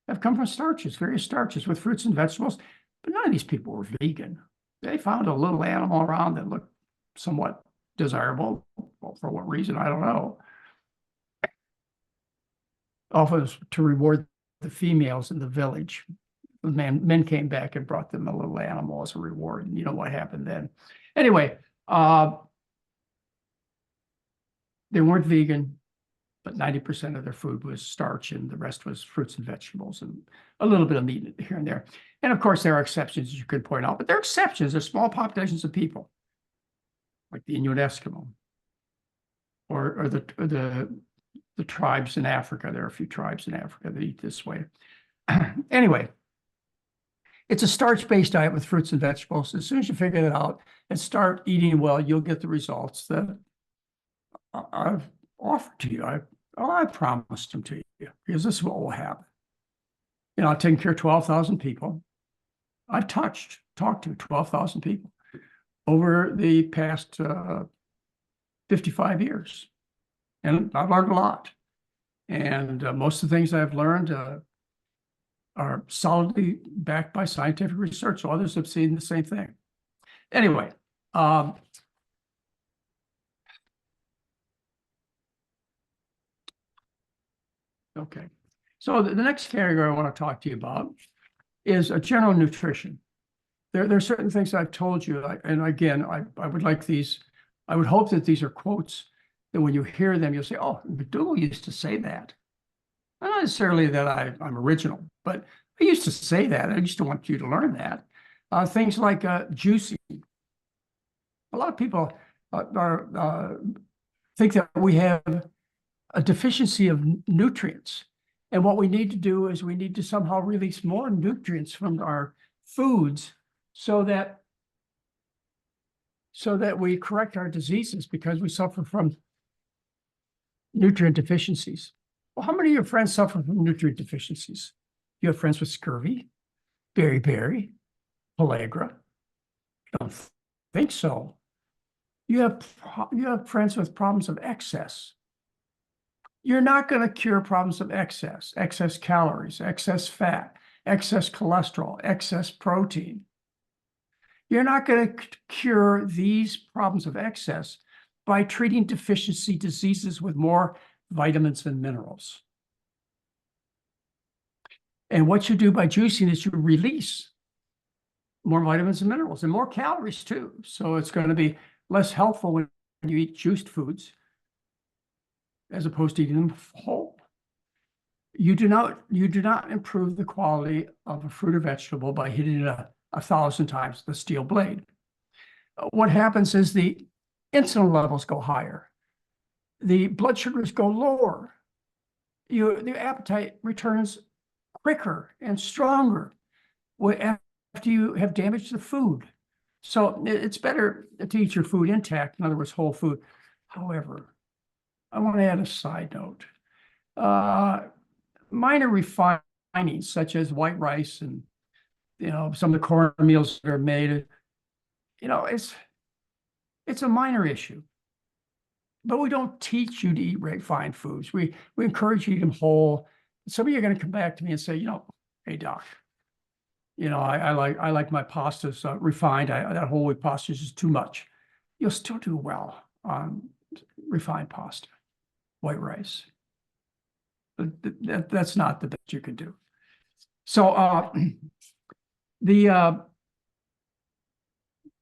have come from starches, various starches with fruits and vegetables, but none of these people were vegan. They found a little animal around that looked somewhat desirable. Well, for what reason, I don't know. Often to reward the females in the village. Men came back and brought them a little animal as a reward. And you know what happened then. Anyway, they weren't vegan, but 90% of their food was starch and the rest was fruits and vegetables and a little bit of meat here and there. And of course, there are exceptions, as you could point out, but there are exceptions. There's small populations of people, like the Inuit Eskimo, or the tribes in Africa. There are a few tribes in Africa that eat this way. Anyway, it's a starch-based diet with fruits and vegetables. As soon as you figure that out and start eating well, you'll get the results that I've offered to you. I promised them to you, because this is what will happen. You know, I've taken care of 12,000 people. I've talked to 12,000 people over the past 55 years. And I've learned a lot. And most of the things I've learned are solidly backed by scientific research. So others have seen the same thing. Anyway, okay. So the next category I want to talk to you about is a general nutrition. There are certain things I've told you, and again, I would like these, I would hope that these are quotes that when you hear them, you'll say, oh, McDougall used to say that. Not necessarily that I'm original, but I used to say that. I used to want you to learn that. Things like juicing. A lot of people think that we have a deficiency of nutrients. And what we need to do is we need to somehow release more nutrients from our foods so that we correct our diseases, because we suffer from nutrient deficiencies. Well, how many of your friends suffer from nutrient deficiencies? You have friends with scurvy, beriberi, pellagra? I don't think so. You have friends with problems of excess. You're not going to cure problems of excess calories, excess fat, excess cholesterol, excess protein. You're not going to cure these problems of excess by treating deficiency diseases with more vitamins and minerals. And what you do by juicing is you release more vitamins and minerals and more calories too. So it's going to be less helpful when you eat juiced foods as opposed to eating them whole. You do not improve the quality of a fruit or vegetable by hitting it 1,000 times with a steel blade. What happens is the insulin levels go higher. The blood sugars go lower. The appetite returns quicker and stronger after you have damaged the food. So it's better to eat your food intact, in other words, whole food. However, I want to add a side note. Minor refining, such as white rice and some of the corn meals that are made, it's a minor issue. But we don't teach you to eat refined foods. We encourage you to eat them whole. Some of you are going to come back to me and say, hey doc, I like my pastas refined. That whole wheat pasta is just too much. You'll still do well on refined pasta, white rice. But that's not the best you can do. So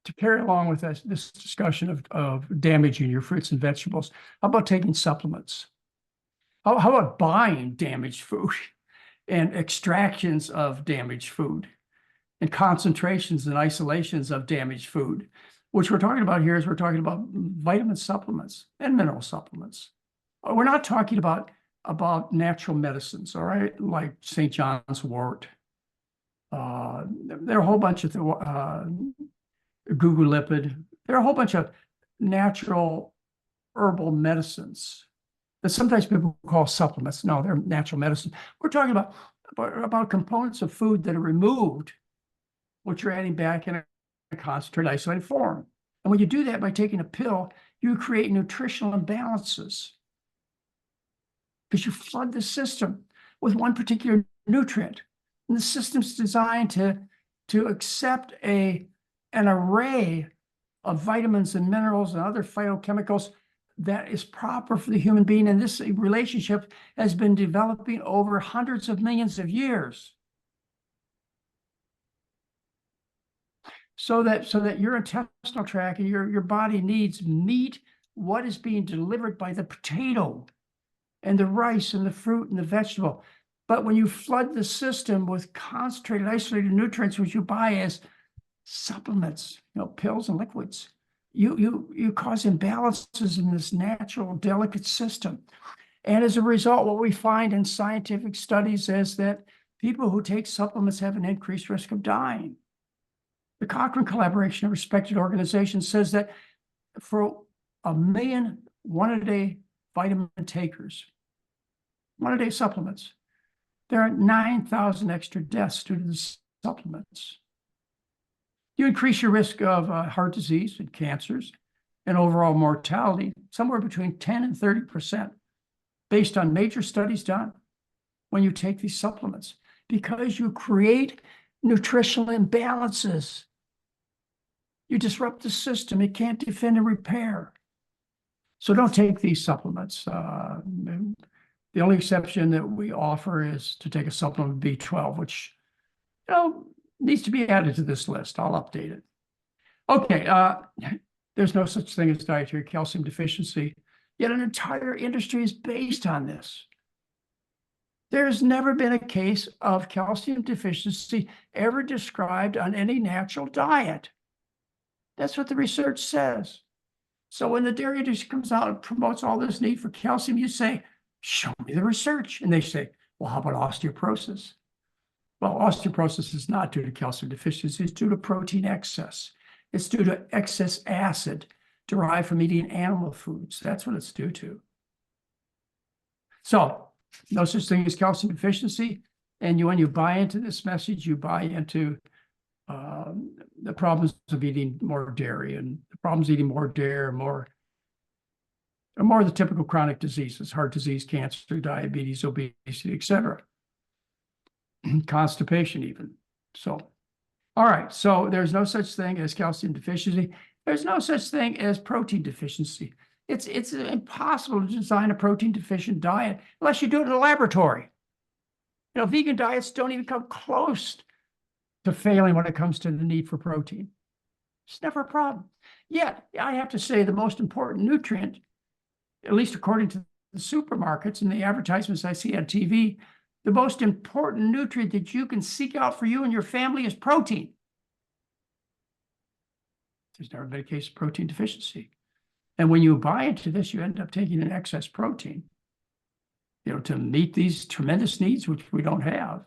to carry along with this discussion of damaging your fruits and vegetables, how about taking supplements? How about buying damaged food and extractions of damaged food and concentrations and isolations of damaged food? What we're talking about here is we're talking about vitamin supplements and mineral supplements. We're not talking about natural medicines, all right, like St. John's wort. There are a whole bunch of gugulipid. There are a whole bunch of natural herbal medicines that sometimes people call supplements. No, they're natural medicine. We're talking about components of food that are removed, which you're adding back in a concentrated, isolated form. And when you do that by taking a pill, you create nutritional imbalances because you flood the system. with one particular nutrient. And the system's designed to accept an array of vitamins and minerals and other phytochemicals that is proper for the human being. And this relationship has been developing over hundreds of millions of years. So that your intestinal tract and your body needs meet what is being delivered by the potato and the rice and the fruit and the vegetable. But when you flood the system with concentrated, isolated nutrients, which you buy as supplements, pills and liquids, you cause imbalances in this natural, delicate system. And as a result, what we find in scientific studies is that people who take supplements have an increased risk of dying. The Cochrane Collaboration, a respected organization, says that for 1 million one-a-day vitamin takers, one-a-day supplements, there are 9,000 extra deaths due to the supplements. You increase your risk of heart disease and cancers and overall mortality somewhere between 10 and 30% based on major studies done when you take these supplements, because you create nutritional imbalances. You disrupt the system. It can't defend and repair. So don't take these supplements. The only exception that we offer is to take a supplement B12, which needs to be added to this list. I'll update it. Okay, there's no such thing as dietary calcium deficiency, yet an entire industry is based on this. There's never been a case of calcium deficiency ever described on any natural diet. That's what the research says. So when the dairy industry comes out and promotes all this need for calcium, you say, show me the research. And they say, well, how about osteoporosis? Well, osteoporosis is not due to calcium deficiency. It's due to protein excess. It's due to excess acid derived from eating animal foods. That's what it's due to. So no such thing as calcium deficiency. And when you buy into this message, you buy into the problems of eating more dairy, and the problems eating more dairy are more of the typical chronic diseases: heart disease, cancer, diabetes, obesity, etc. Constipation even. So, all right. So there's no such thing as calcium deficiency. There's no such thing as protein deficiency. It's impossible to design a protein deficient diet unless you do it in a laboratory. Vegan diets don't even come close to failing when it comes to the need for protein. It's never a problem. Yet, I have to say the most important nutrient, at least according to the supermarkets and the advertisements I see on TV, the most important nutrient that you can seek out for you and your family is protein. There's never been a case of protein deficiency. And when you buy into this, you end up taking an excess protein, to meet these tremendous needs, which we don't have.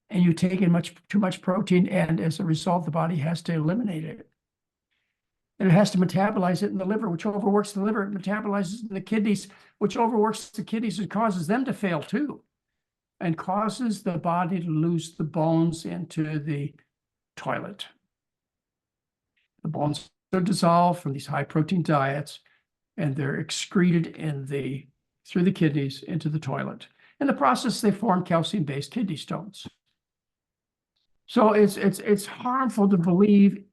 And you take in too much protein, and as a result, the body has to eliminate it. And it has to metabolize it in the liver, which overworks the liver. It metabolizes it in the kidneys, which overworks the kidneys and causes them to fail too, and causes the body to lose the bones into the toilet. The bones are dissolved from these high protein diets, and they're excreted through the kidneys into the toilet. In the process, they form calcium-based kidney stones. So it's harmful to believe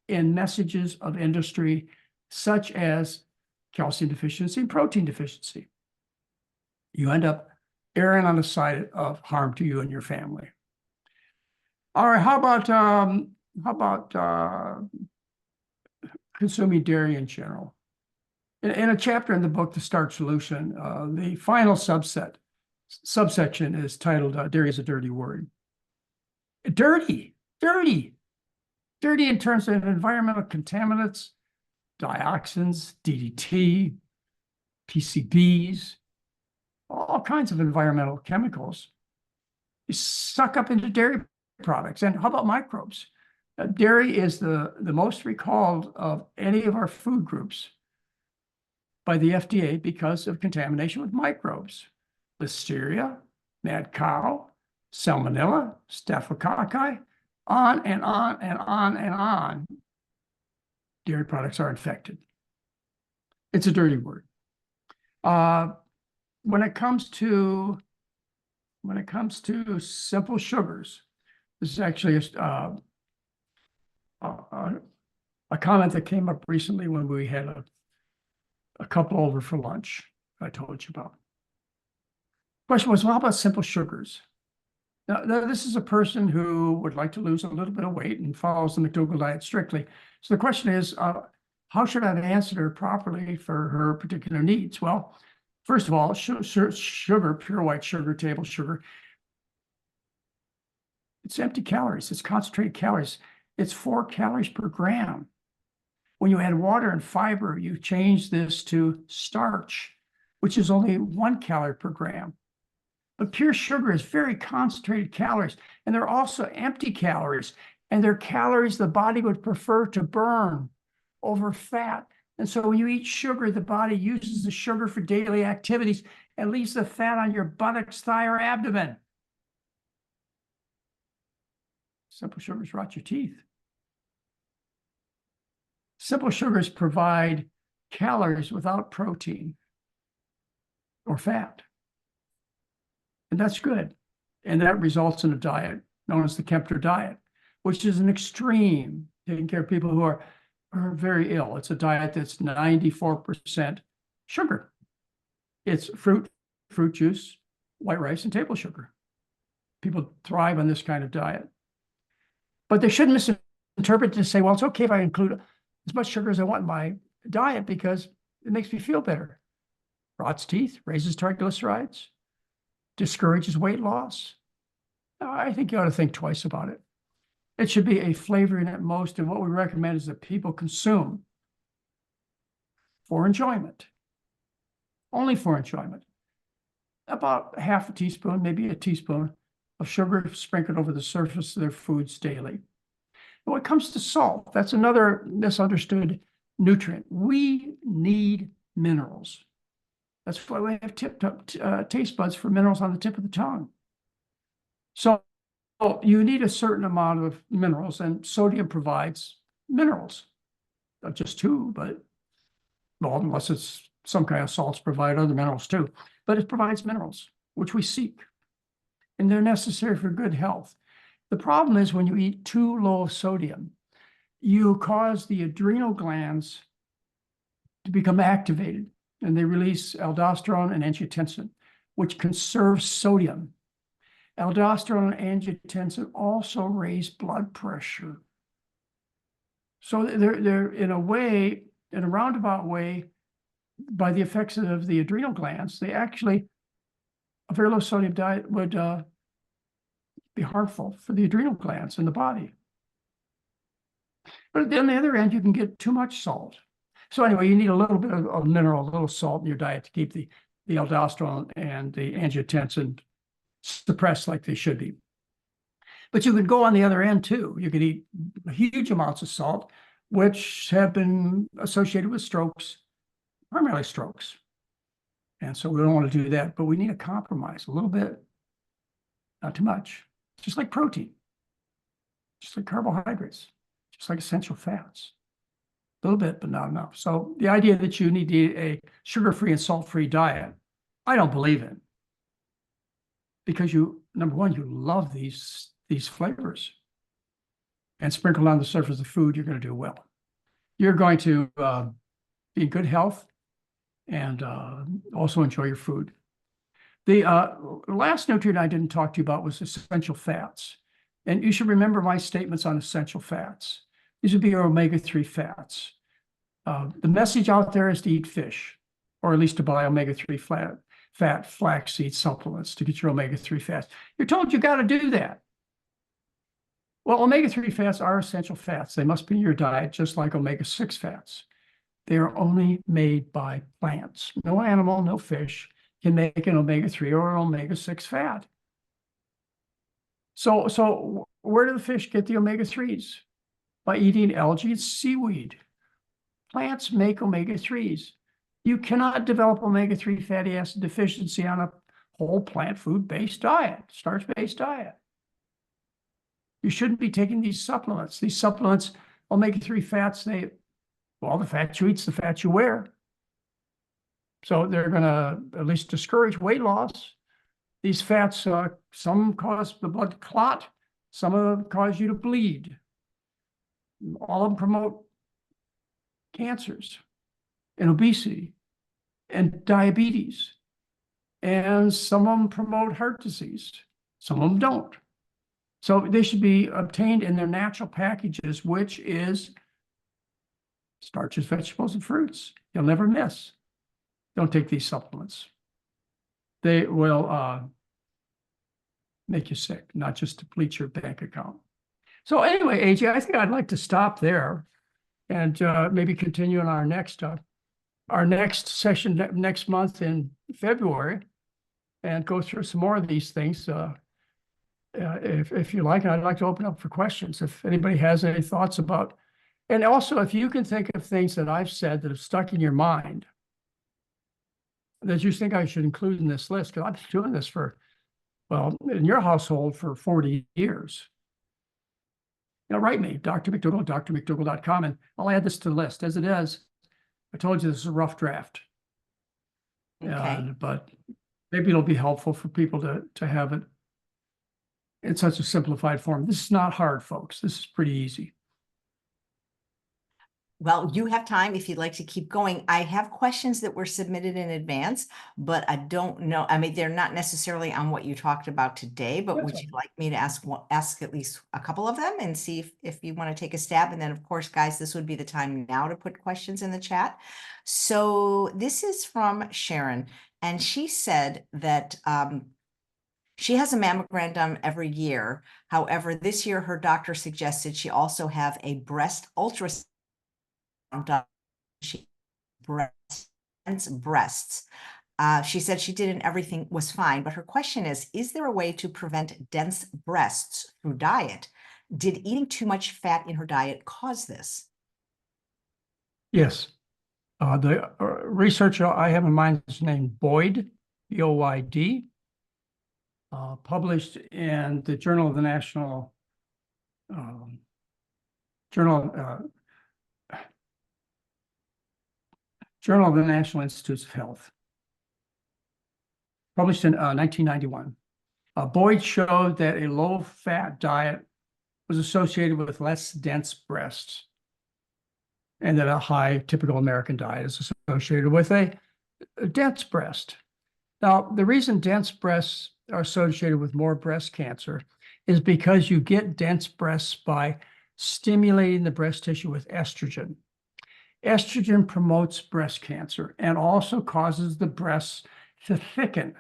in messages of industry such as calcium deficiency and protein deficiency. You end up erring on the side of harm to you and your family. All right, how about consuming dairy in general? In a chapter in the book, The Starch Solution, the final subsection is titled "Dairy is a Dirty Word." Dirty in terms of environmental contaminants, dioxins, DDT, PCBs, all kinds of environmental chemicals. You suck up into dairy products. And how about microbes? Dairy is the most recalled of any of our food groups by the FDA because of contamination with microbes. Listeria, mad cow, salmonella, staphylococci, on and on and on and on. Dairy products are infected. It's a dirty word. When it comes to when it comes to simple sugars, this is actually a comment that came up recently when we had a couple over for lunch I told you about. Question was, well, how about simple sugars? Now, this is a person who would like to lose a little bit of weight and follows the McDougall diet strictly. So the question is, how should I answer her properly for her particular needs? Well, first of all, sugar, pure white sugar, table sugar, it's empty calories. It's concentrated calories. It's 4 calories per gram. When you add water and fiber, you change this to starch, which is only 1 calorie per gram. But pure sugar is very concentrated calories, and they're also empty calories, and they're calories the body would prefer to burn over fat. And so when you eat sugar, the body uses the sugar for daily activities and leaves the fat on your buttocks, thigh, or abdomen. Simple sugars rot your teeth. Simple sugars provide calories without protein or fat. And that's good. And that results in a diet known as the Kempter diet, which is an extreme, taking care of people who are very ill. It's a diet that's 94% sugar. It's fruit juice, white rice, and table sugar. People thrive on this kind of diet. But they shouldn't misinterpret to say, well, it's okay if I include as much sugar as I want in my diet because it makes me feel better. Rots teeth, raises triglycerides, discourages weight loss. I think you ought to think twice about it. It should be a flavoring at most, and what we recommend is that people consume for enjoyment, only for enjoyment. About half a teaspoon, maybe a teaspoon of sugar sprinkled over the surface of their foods daily. When it comes to salt, that's another misunderstood nutrient. We need minerals. That's why we have taste buds for minerals on the tip of the tongue. So you need a certain amount of minerals, and sodium provides minerals. Not just 2, but, well, unless it's some kind of salts provide other minerals too. But it provides minerals, which we seek. And they're necessary for good health. The problem is when you eat too low of sodium, you cause the adrenal glands to become activated, and they release aldosterone and angiotensin, which conserves sodium. Aldosterone and angiotensin also raise blood pressure. So they're in a way, in a roundabout way, by the effects of the adrenal glands, they actually, a very low sodium diet would be harmful for the adrenal glands in the body. But on the other end, you can get too much salt. So anyway, you need a little bit of mineral, a little salt in your diet to keep the aldosterone and the angiotensin suppressed like they should be. But you could go on the other end too. You could eat huge amounts of salt, which have been associated with strokes, primarily strokes. And so we don't want to do that, but we need a compromise, a little bit, not too much, just like protein, just like carbohydrates, just like essential fats. A little bit, but not enough. So the idea that you need to eat a sugar-free and salt-free diet, I don't believe in. Because you, number one, you love these flavors. And sprinkled on the surface of food, you're going to do well. You're going to be in good health and also enjoy your food. The last nutrient I didn't talk to you about was essential fats. And you should remember my statements on essential fats. These would be your omega-3 fats. The message out there is to eat fish, or at least to buy omega-3 fat flaxseed supplements to get your omega-3 fats. You're told you got to do that. Well, omega-3 fats are essential fats. They must be in your diet, just like omega-6 fats. They are only made by plants. No animal, no fish can make an omega-3 or an omega-6 fat. So where do the fish get the omega-3s? By eating algae and seaweed. Plants make omega-3s. You cannot develop omega-3 fatty acid deficiency on a whole plant food-based diet, starch-based diet. You shouldn't be taking these supplements. These supplements, omega-3 fats, the fat you eat's the fat you wear. So they're going to at least discourage weight loss. These fats, some cause the blood to clot, some of them cause you to bleed. All of them promote cancers and obesity and diabetes. And some of them promote heart disease. Some of them don't. So they should be obtained in their natural packages, which is starches, vegetables, and fruits. You'll never miss. Don't take these supplements. They will make you sick, not just deplete your bank account. So anyway, AJ, I think I'd like to stop there and maybe continue in our next session next month in February and go through some more of these things. If you like, I'd like to open up for questions if anybody has any thoughts about, and also if you can think of things that I've said that have stuck in your mind that you think I should include in this list, because I've been doing this for, well, in your household for 40 years. Write me, Dr. McDougall, drmcdougall.com, and I'll add this to the list. As it is, I told you this is a rough draft. Okay. But maybe it'll be helpful for people to have it in such a simplified form. This is not hard, folks. This is pretty easy. Well, you have time if you'd like to keep going. I have questions that were submitted in advance, but I don't know. I mean, they're not necessarily on what you talked about today, but would you like me to ask at least a couple of them and see if you want to take a stab? And then, of course, guys, this would be the time now to put questions in the chat. So this is from Sharon, and she said that she has a mammogram done every year. However, this year her doctor suggested she also have a breast ultrasound done. She breasts. She said she did and everything was fine, but her question is there a way to prevent dense breasts through diet? Did eating too much fat in her diet cause this? Yes. The researcher I have in mind is named Boyd, B-O-Y-D, published in the Journal of the National Journal of the National Institutes of Health, published in 1991. Boyd showed that a low-fat diet was associated with less dense breasts, and that a high typical American diet is associated with a dense breast. Now, the reason dense breasts are associated with more breast cancer is because you get dense breasts by stimulating the breast tissue with estrogen. Estrogen promotes breast cancer and also causes the breasts to thicken,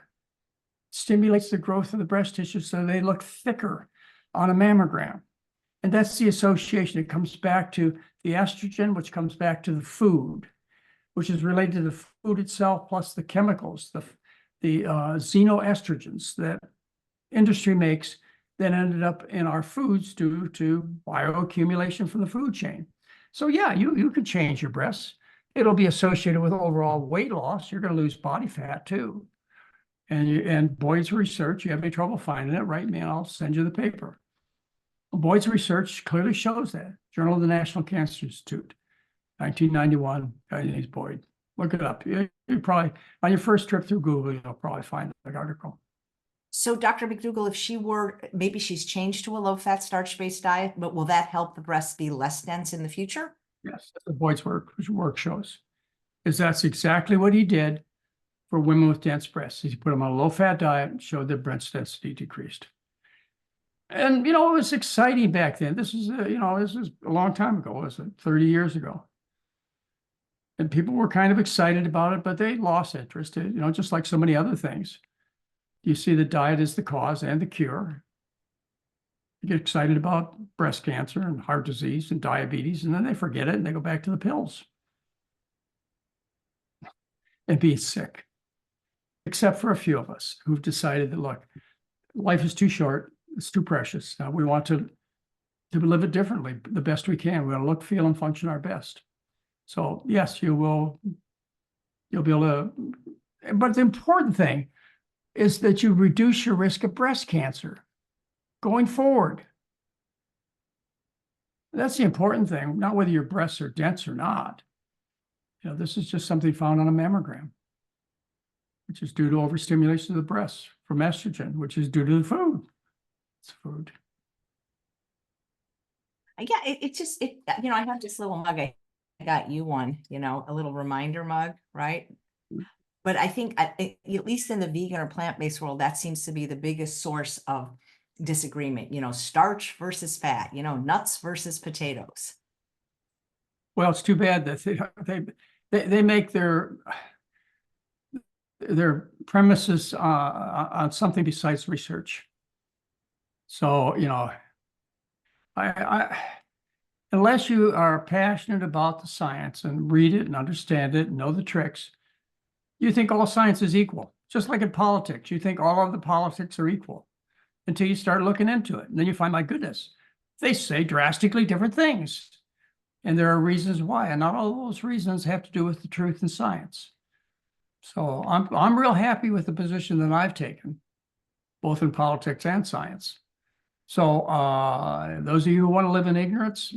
stimulates the growth of the breast tissue so they look thicker on a mammogram. And that's the association. It comes back to the estrogen, which comes back to the food, which is related to the food itself, plus the chemicals, the xenoestrogens that industry makes that ended up in our foods due to bioaccumulation from the food chain. So yeah, you could change your breasts. It'll be associated with overall weight loss. You're going to lose body fat too. And Boyd's research, you have any trouble finding it, write me and I'll send you the paper. Boyd's research clearly shows that. Journal of the National Cancer Institute, 1991, guy named Boyd. Look it up. You probably, on your first trip through Google, you'll probably find the article. So Dr. McDougall, if she were, maybe she's changed to a low-fat starch-based diet, but will that help the breasts be less dense in the future? Yes, that's what Boyd's work shows, is that's exactly what he did for women with dense breasts. He put them on a low-fat diet and showed their breast density decreased. And, it was exciting back then. This is, this is a long time ago, was it? 30 years ago. And people were kind of excited about it, but they lost interest, just like so many other things. You see the diet is the cause and the cure. You get excited about breast cancer and heart disease and diabetes, and then they forget it and they go back to the pills and being sick. Except for a few of us who've decided that, look, life is too short. It's too precious. Now we want to live it differently, the best we can. We want to look, feel, and function our best. So yes, you'll be able to, but the important thing is that you reduce your risk of breast cancer going forward. That's the important thing, not whether your breasts are dense or not. This is just something found on a mammogram. which is due to overstimulation of the breasts, from estrogen, which is due to the food. It's food. Yeah, I have this little mug. I got you one, a little reminder mug, right? But I think at least in the vegan or plant-based world, that seems to be the biggest source of disagreement, starch versus fat, nuts versus potatoes. Well, it's too bad that they make their premises on something besides research. So, I unless you are passionate about the science and read it and understand it and know the tricks, you think all science is equal. Just like in politics, you think all of the politics are equal until you start looking into it. And then you find, my goodness, they say drastically different things. And there are reasons why, and not all those reasons have to do with the truth and science. So I'm real happy with the position that I've taken, both in politics and science. So those of you who want to live in ignorance,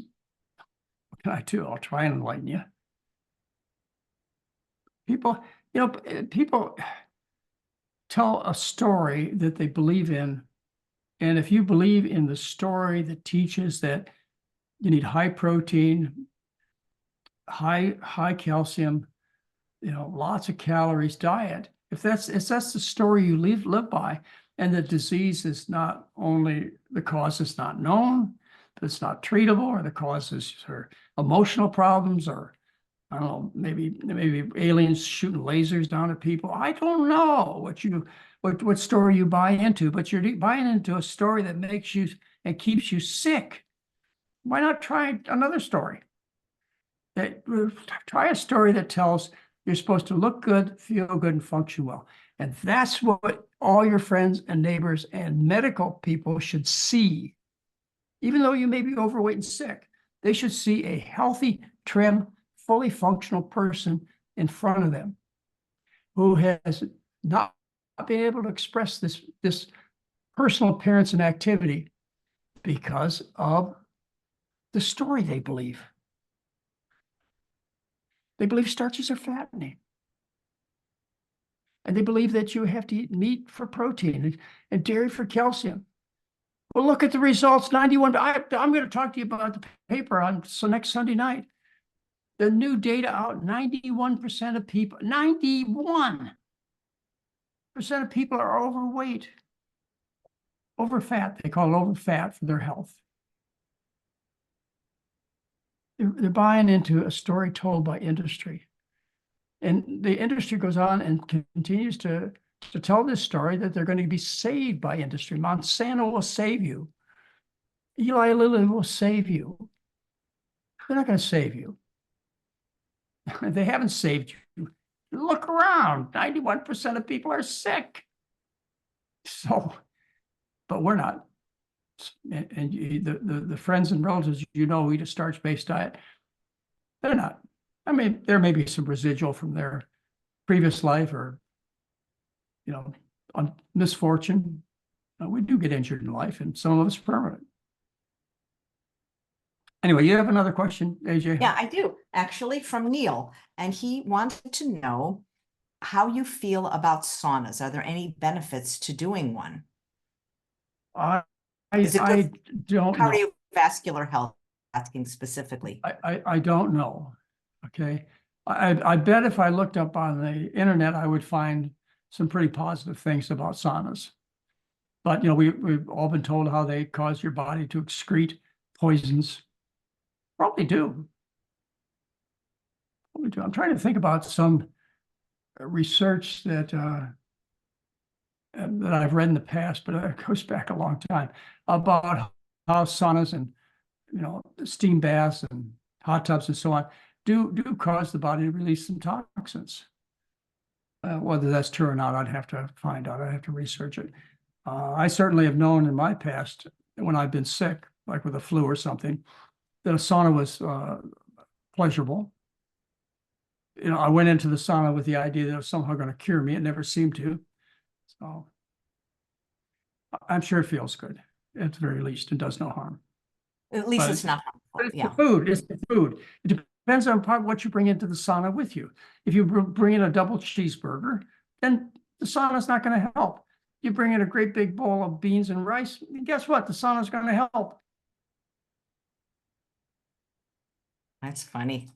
what can I do? I'll try and enlighten you. People tell a story that they believe in. And if you believe in the story that teaches that you need high protein, high calcium, lots of calories diet, if that's the story you live by, and the disease is not only the cause is not known, but it's not treatable, or the causes are emotional problems, or I don't know, maybe aliens shooting lasers down at people. I don't know what story you buy into, but you're buying into a story that makes you and keeps you sick. Why not try another story? Try a story that tells you're supposed to look good, feel good, and function well. And that's what all your friends and neighbors and medical people should see. Even though you may be overweight and sick, they should see a healthy, trim, fully functional person in front of them who has not been able to express this personal appearance and activity because of the story they believe. They believe starches are fattening. And they believe that you have to eat meat for protein and dairy for calcium. Well, look at the results. 91. I'm going to talk to you about the paper on next Sunday night. The new data out, 91% of people, 91% of people are overweight. Overfat, they call it overfat for their health. They're buying into a story told by industry. And the industry goes on and continues to tell this story that they're going to be saved by industry. Monsanto will save you. Eli Lilly will save you. They're not going to save you. They haven't saved you. Look around. 91% of people are sick. So, but we're not. And the friends and relatives who eat a starch-based diet, they're not. I mean, there may be some residual from their previous life or, on misfortune. We do get injured in life, and some of it's permanent. Anyway, you have another question, AJ? Yeah, I do, actually, from Neil. And he wanted to know how you feel about saunas. Are there any benefits to doing one? I Is it don't know. Cardiovascular health, asking specifically. I don't know. Okay. I bet if I looked up on the internet, I would find some pretty positive things about saunas. But, we've all been told how they cause your body to excrete poisons. Probably do. I'm trying to think about some research that I've read in the past, but it goes back a long time, about how saunas and steam baths and hot tubs and so on do cause the body to release some toxins. Whether that's true or not, I'd have to find out. I'd have to research it. I certainly have known in my past, when I've been sick, like with a flu or something, that a sauna was pleasurable. I went into the sauna with the idea that it was somehow going to cure me. It never seemed to. So I'm sure it feels good. At the very least, it does no harm. At least it's not harmful. It's the food. It's the food. It depends on what you bring into the sauna with you. If you bring in a double cheeseburger, then the sauna's not going to help. You bring in a great big bowl of beans and rice, and guess what? The sauna's going to help. That's funny.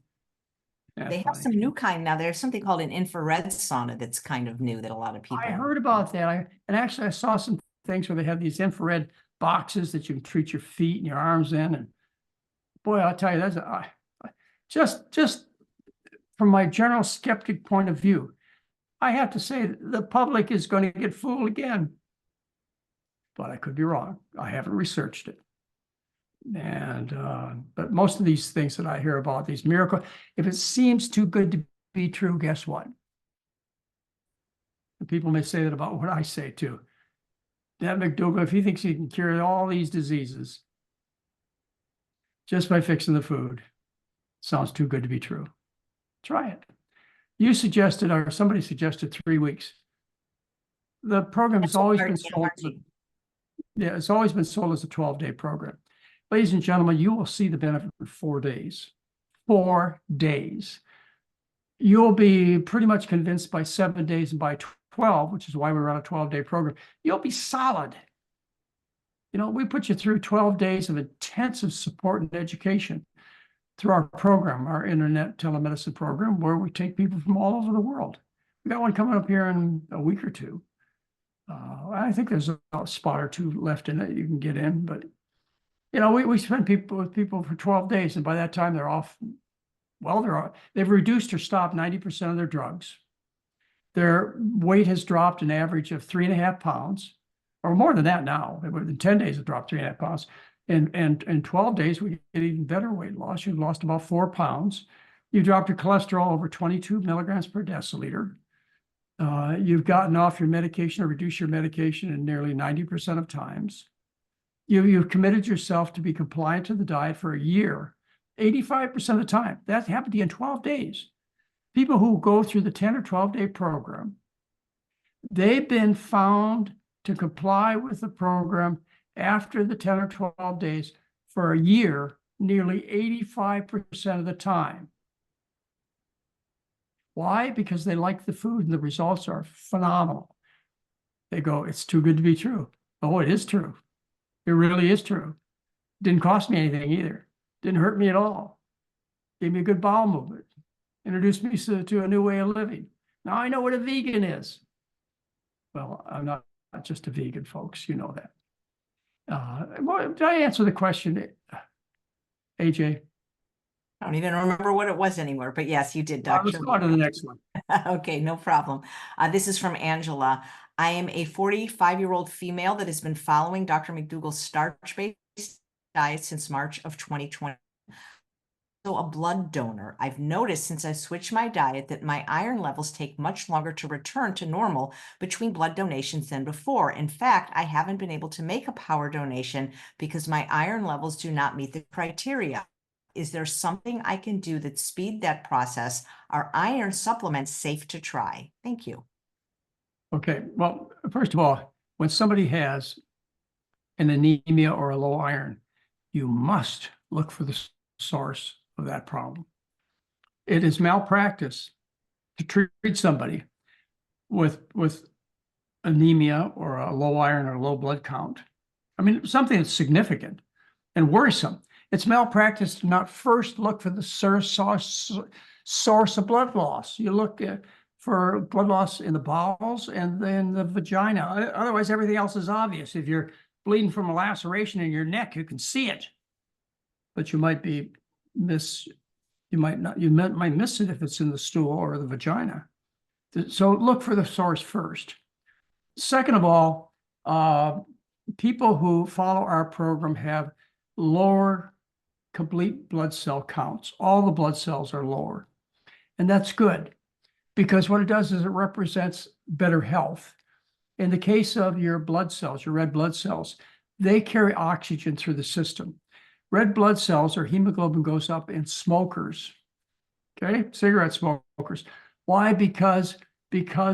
That's They have funny. some new kind now. There's something called an infrared sauna that's kind of new that a lot of people. I heard about that. And actually I saw some things where they have these infrared boxes that you can treat your feet and your arms in. And boy, I'll tell you, that's just from my general skeptic point of view, I have to say the public is going to get fooled again. But I could be wrong. I haven't researched it. And but most of these things that I hear about, these miracles, if it seems too good to be true, guess what? And people may say that about what I say too. That McDougall, if he thinks he can cure all these diseases just by fixing the food, sounds too good to be true. Try it. You suggested, or somebody suggested 3 weeks. The program has always been sold. Yeah, it's always been sold as a 12-day program. Ladies and gentlemen, you will see the benefit in 4 days. 4 days. You'll be pretty much convinced by 7 days, and by 12, which is why we run a 12-day program, you'll be solid. You know, we put you through 12 days of intensive support and education through our program, our internet telemedicine program, where we take people from all over the world. We got one coming up here in a week or two. I think there's a spot or two left in it you can get in, but you know, we spend with people for 12 days, and by that time they're off. Well, they've reduced or stopped 90% of their drugs. Their weight has dropped an average of 3.5 pounds, or more than that now. In 10 days, it dropped 3.5 pounds. And in 12 days, we get even better weight loss. You've lost about 4 pounds. You dropped your cholesterol over 22 milligrams per deciliter. You've gotten off your medication or reduced your medication in nearly 90% of times. You've committed yourself to be compliant to the diet for a year, 85% of the time. That happened to you in 12 days. People who go through the 10 or 12-day program, they've been found to comply with the program after the 10 or 12 days for a year, nearly 85% of the time. Why? Because they like the food and the results are phenomenal. They go, it's too good to be true. Oh, it is true. It really is true. Didn't cost me anything either. Didn't hurt me at all. Gave me a good bowel movement. Introduced me to a new way of living. Now I know what a vegan is. Well, I'm not just a vegan, folks. You know that. Did I answer the question, AJ? I don't even remember what it was anymore, but yes, you did, Doctor. Let's go on to the next one. Okay, no problem. This is from Angela. I am a 45-year-old female that has been following Dr. McDougall's starch-based diet since March of 2020. So a blood donor. I've noticed since I switched my diet that my iron levels take much longer to return to normal between blood donations than before. In fact, I haven't been able to make a power donation because my iron levels do not meet the criteria. Is there something I can do that speed that process? Are iron supplements safe to try? Thank you. Okay, well, first of all, when somebody has an anemia or a low iron, you must look for the source of that problem. It is malpractice to treat somebody with anemia or a low iron or low blood count. I mean, something that's significant and worrisome. It's malpractice to not first look for the source of blood loss. You look for blood loss in the bowels and then the vagina. Otherwise, everything else is obvious. If you're bleeding from a laceration in your neck, you can see it, but you might miss it if it's in the stool or the vagina. So look for the source first. Second of all, people who follow our program have lower complete blood cell counts. All the blood cells are lower. And that's good because what it does is it represents better health. In the case of your blood cells, your red blood cells, they carry oxygen through the system. Red blood cells or hemoglobin goes up in smokers, okay? Cigarette smokers. Why? Because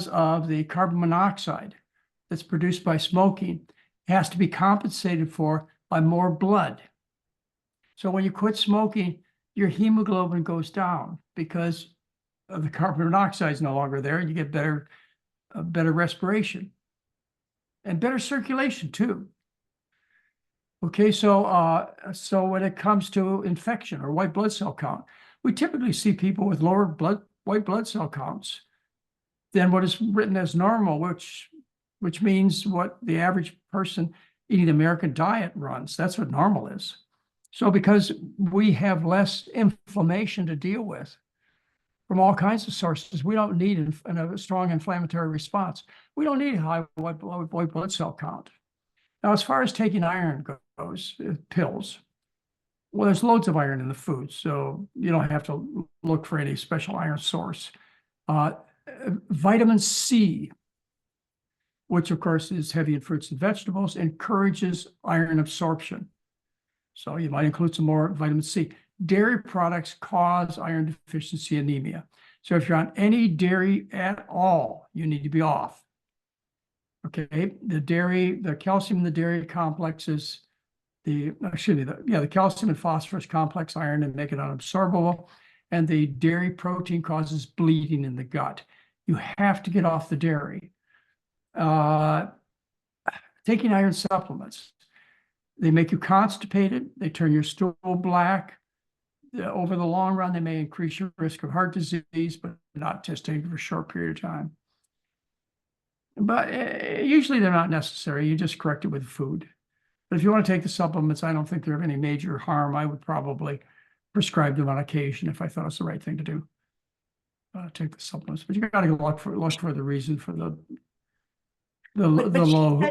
of the carbon monoxide that's produced by smoking has to be compensated for by more blood. So when you quit smoking, your hemoglobin goes down because of the carbon monoxide is no longer there, and you get better better respiration, and better circulation too. Okay, so when it comes to infection or white blood cell count, we typically see people with lower white blood cell counts than what is written as normal, which means what the average person eating the American diet runs. That's what normal is. So because we have less inflammation to deal with from all kinds of sources, we don't need a strong inflammatory response. We don't need a high white blood cell count. Now, as far as taking iron goes, pills, well, there's loads of iron in the food, so you don't have to look for any special iron source. Vitamin C, which of course is heavy in fruits and vegetables, encourages iron absorption. So you might include some more vitamin C. Dairy products cause iron deficiency anemia. So if you're on any dairy at all, you need to be off. Okay, the calcium in the dairy complexes, the calcium and phosphorus complex iron and make it unabsorbable. And the dairy protein causes bleeding in the gut. You have to get off the dairy. Taking iron supplements, they make you constipated. They turn your stool black. Over the long run, they may increase your risk of heart disease, but not just taken for a short period of time. But usually they're not necessary. You just correct it with food. But if you want to take the supplements, I don't think they're of any major harm. I would probably prescribe them on occasion if I thought it's the right thing to do. Take the supplements, but you got to look for the reason for the low.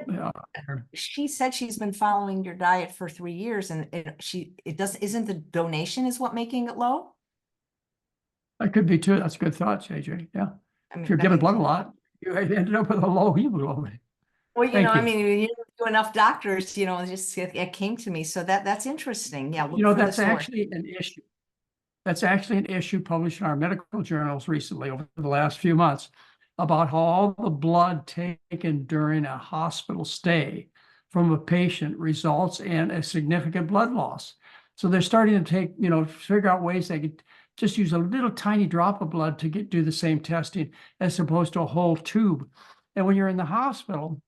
She said she's been following your diet for 3 years, and isn't the donation is what making it low? That could be too. That's a good thought, AJ. Yeah, I mean, if you're giving blood a lot, you ended up with a low hemoglobin. Well, I mean, you don't do enough doctors, it came to me. So that's interesting. Yeah. That's actually an issue. That's actually an issue published in our medical journals recently over the last few months about how all the blood taken during a hospital stay from a patient results in a significant blood loss. So they're starting to figure out ways they could just use a little tiny drop of blood to do the same testing as opposed to a whole tube. And when you're in the hospital,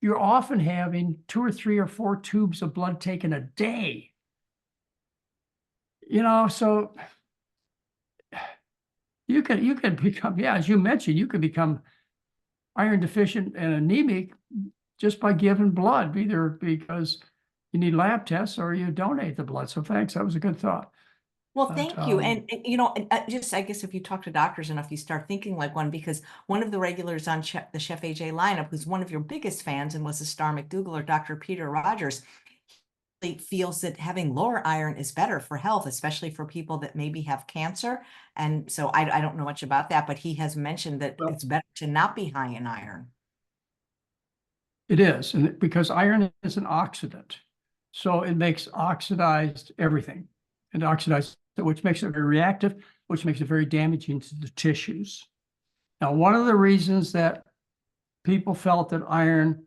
you're often having 2 or 3 or 4 tubes of blood taken a day. So you can become, as you mentioned, you can become iron deficient and anemic just by giving blood, either because you need lab tests or you donate the blood. So thanks, that was a good thought. Well, thank you. And just, I guess if you talk to doctors enough, you start thinking like one, because one of the regulars on the Chef AJ lineup, who's one of your biggest fans and was a star McDougall, or Dr. Peter Rogers, he feels that having lower iron is better for health, especially for people that maybe have cancer. And so I don't know much about that, but he has mentioned that it's better to not be high in iron. It is, and because iron is an oxidant. So it makes oxidized everything, and oxidized, which makes it very reactive, which makes it very damaging to the tissues. Now, one of the reasons that people felt that iron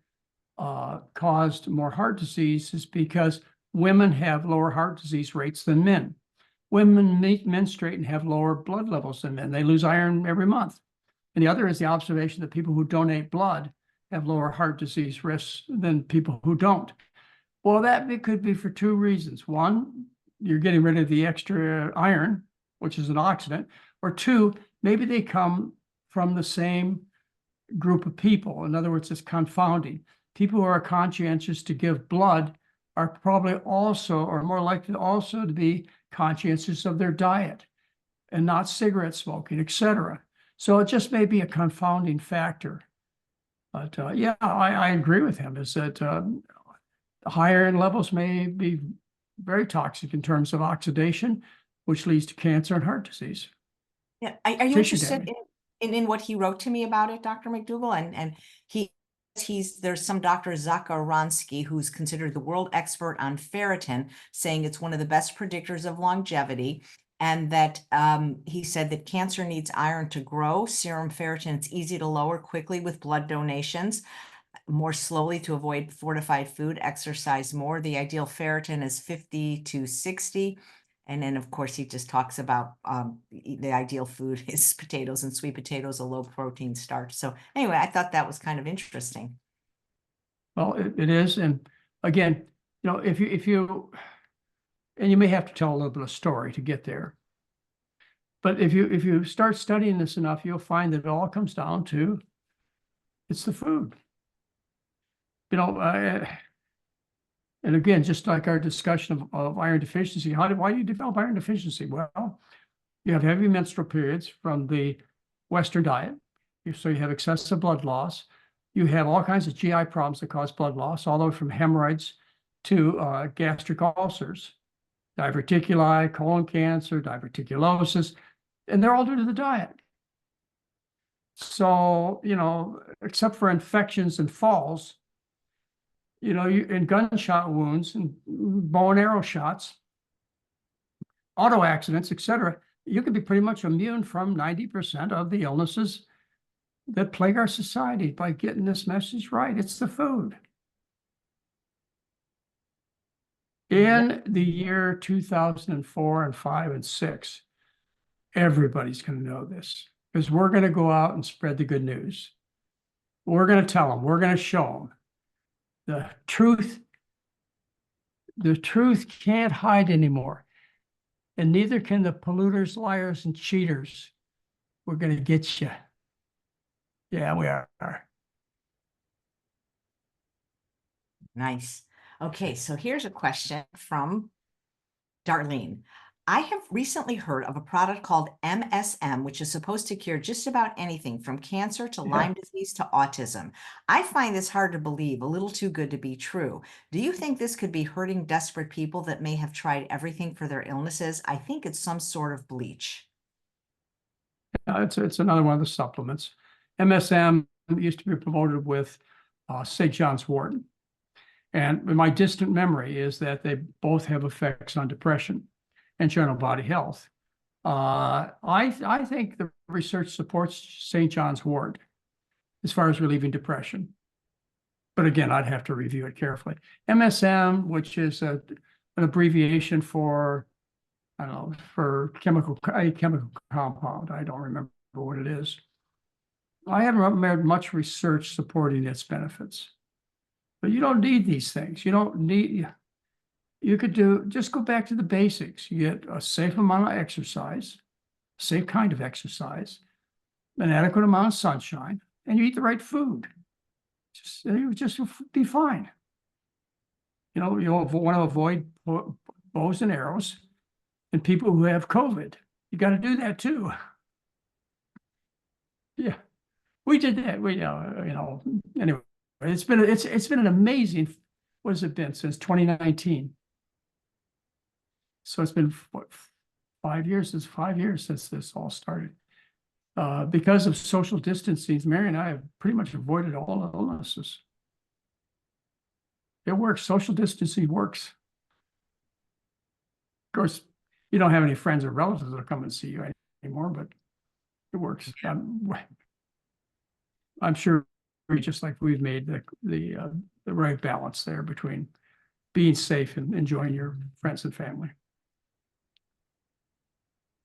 caused more heart disease is because women have lower heart disease rates than men. Women menstruate and have lower blood levels than men. They lose iron every month. And the other is the observation that people who donate blood have lower heart disease risks than people who don't. Well, that could be for 2 reasons. One, you're getting rid of the extra iron, which is an oxidant, or 2, maybe they come from the same group of people. In other words, it's confounding. People who are conscientious to give blood are probably also, or more likely also, to be conscientious of their diet and not cigarette smoking, etc. So it just may be a confounding factor. But I agree with him, is that high iron levels may be very toxic in terms of oxidation, which leads to cancer and heart disease. Yeah. Are you interested in what he wrote to me about it, Dr. McDougall? And there's some Dr. Zakaransky, who's considered the world expert on ferritin, saying it's one of the best predictors of longevity. And that he said that cancer needs iron to grow. Serum ferritin, it's easy to lower quickly with blood donations, more slowly to avoid fortified food, exercise more. The ideal ferritin is 50 to 60. And then, of course, he just talks about the ideal food is potatoes and sweet potatoes, a low protein starch. So anyway, I thought that was kind of interesting. Well, it is. And again, if you, and you may have to tell a little bit of story to get there. But if you start studying this enough, you'll find that it all comes down to, it's the food. And again, just like our discussion of iron deficiency, why do you develop iron deficiency? Well, you have heavy menstrual periods from the Western diet. So you have excessive blood loss. You have all kinds of GI problems that cause blood loss, all the way from hemorrhoids to gastric ulcers, diverticuli, colon cancer, diverticulosis, and they're all due to the diet. So, except for infections and falls, in gunshot wounds and bow and arrow shots, auto accidents, etc., you can be pretty much immune from 90% of the illnesses that plague our society by getting this message right. It's the food. In the year 2004 and 5 and 6, everybody's going to know this, because we're going to go out and spread the good news. We're going to tell them, we're going to show them the truth. The truth can't hide anymore. And neither can the polluters, liars, and cheaters. We're going to get you. Yeah, we are. Nice. Okay, so here's a question from Darlene. I have recently heard of a product called MSM, which is supposed to cure just about anything from cancer to Lyme disease to autism. I find this hard to believe, a little too good to be true. Do you think this could be hurting desperate people that may have tried everything for their illnesses? I think it's some sort of bleach. It's another one of the supplements. MSM used to be promoted with St. John's wort. And my distant memory is that they both have effects on depression and general body health. I think the research supports St. John's wort as far as relieving depression. But again, I'd have to review it carefully. MSM, which is an abbreviation for, I don't know, for a chemical compound. I don't remember what it is. I haven't made much research supporting its benefits. But you don't need these things. You don't need, you could just go back to the basics. You get a safe amount of exercise, safe kind of exercise, an adequate amount of sunshine, and you eat the right food. You just be fine. You'll want to avoid bows and arrows and people who have COVID. You got to do that too. Yeah, we did that. Anyway. It's been an amazing, what has it been, since 2019? So it's been what, 5 years? It's 5 years since this all started. Because of social distancing, Mary and I have pretty much avoided all illnesses. It works. Social distancing works. Of course, you don't have any friends or relatives that will come and see you anymore, but it works. I'm sure, just like we've made the right balance there between being safe and enjoying your friends and family.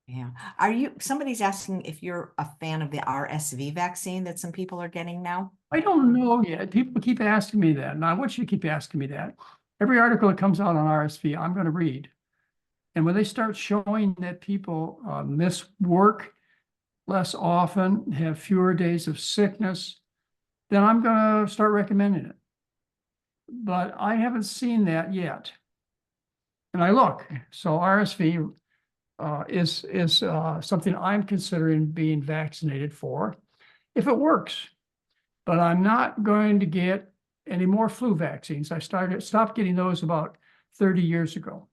Yeah. Somebody's asking if you're a fan of the RSV vaccine that some people are getting now? I don't know yet. People keep asking me that, and I want you to keep asking me that. Every article that comes out on RSV, I'm going to read. And when they start showing that people miss work less often, have fewer days of sickness, then I'm going to start recommending it. But I haven't seen that yet. And I look, so RSV is something I'm considering being vaccinated for if it works. But I'm not going to get any more flu vaccines. I stopped getting those about 30 years ago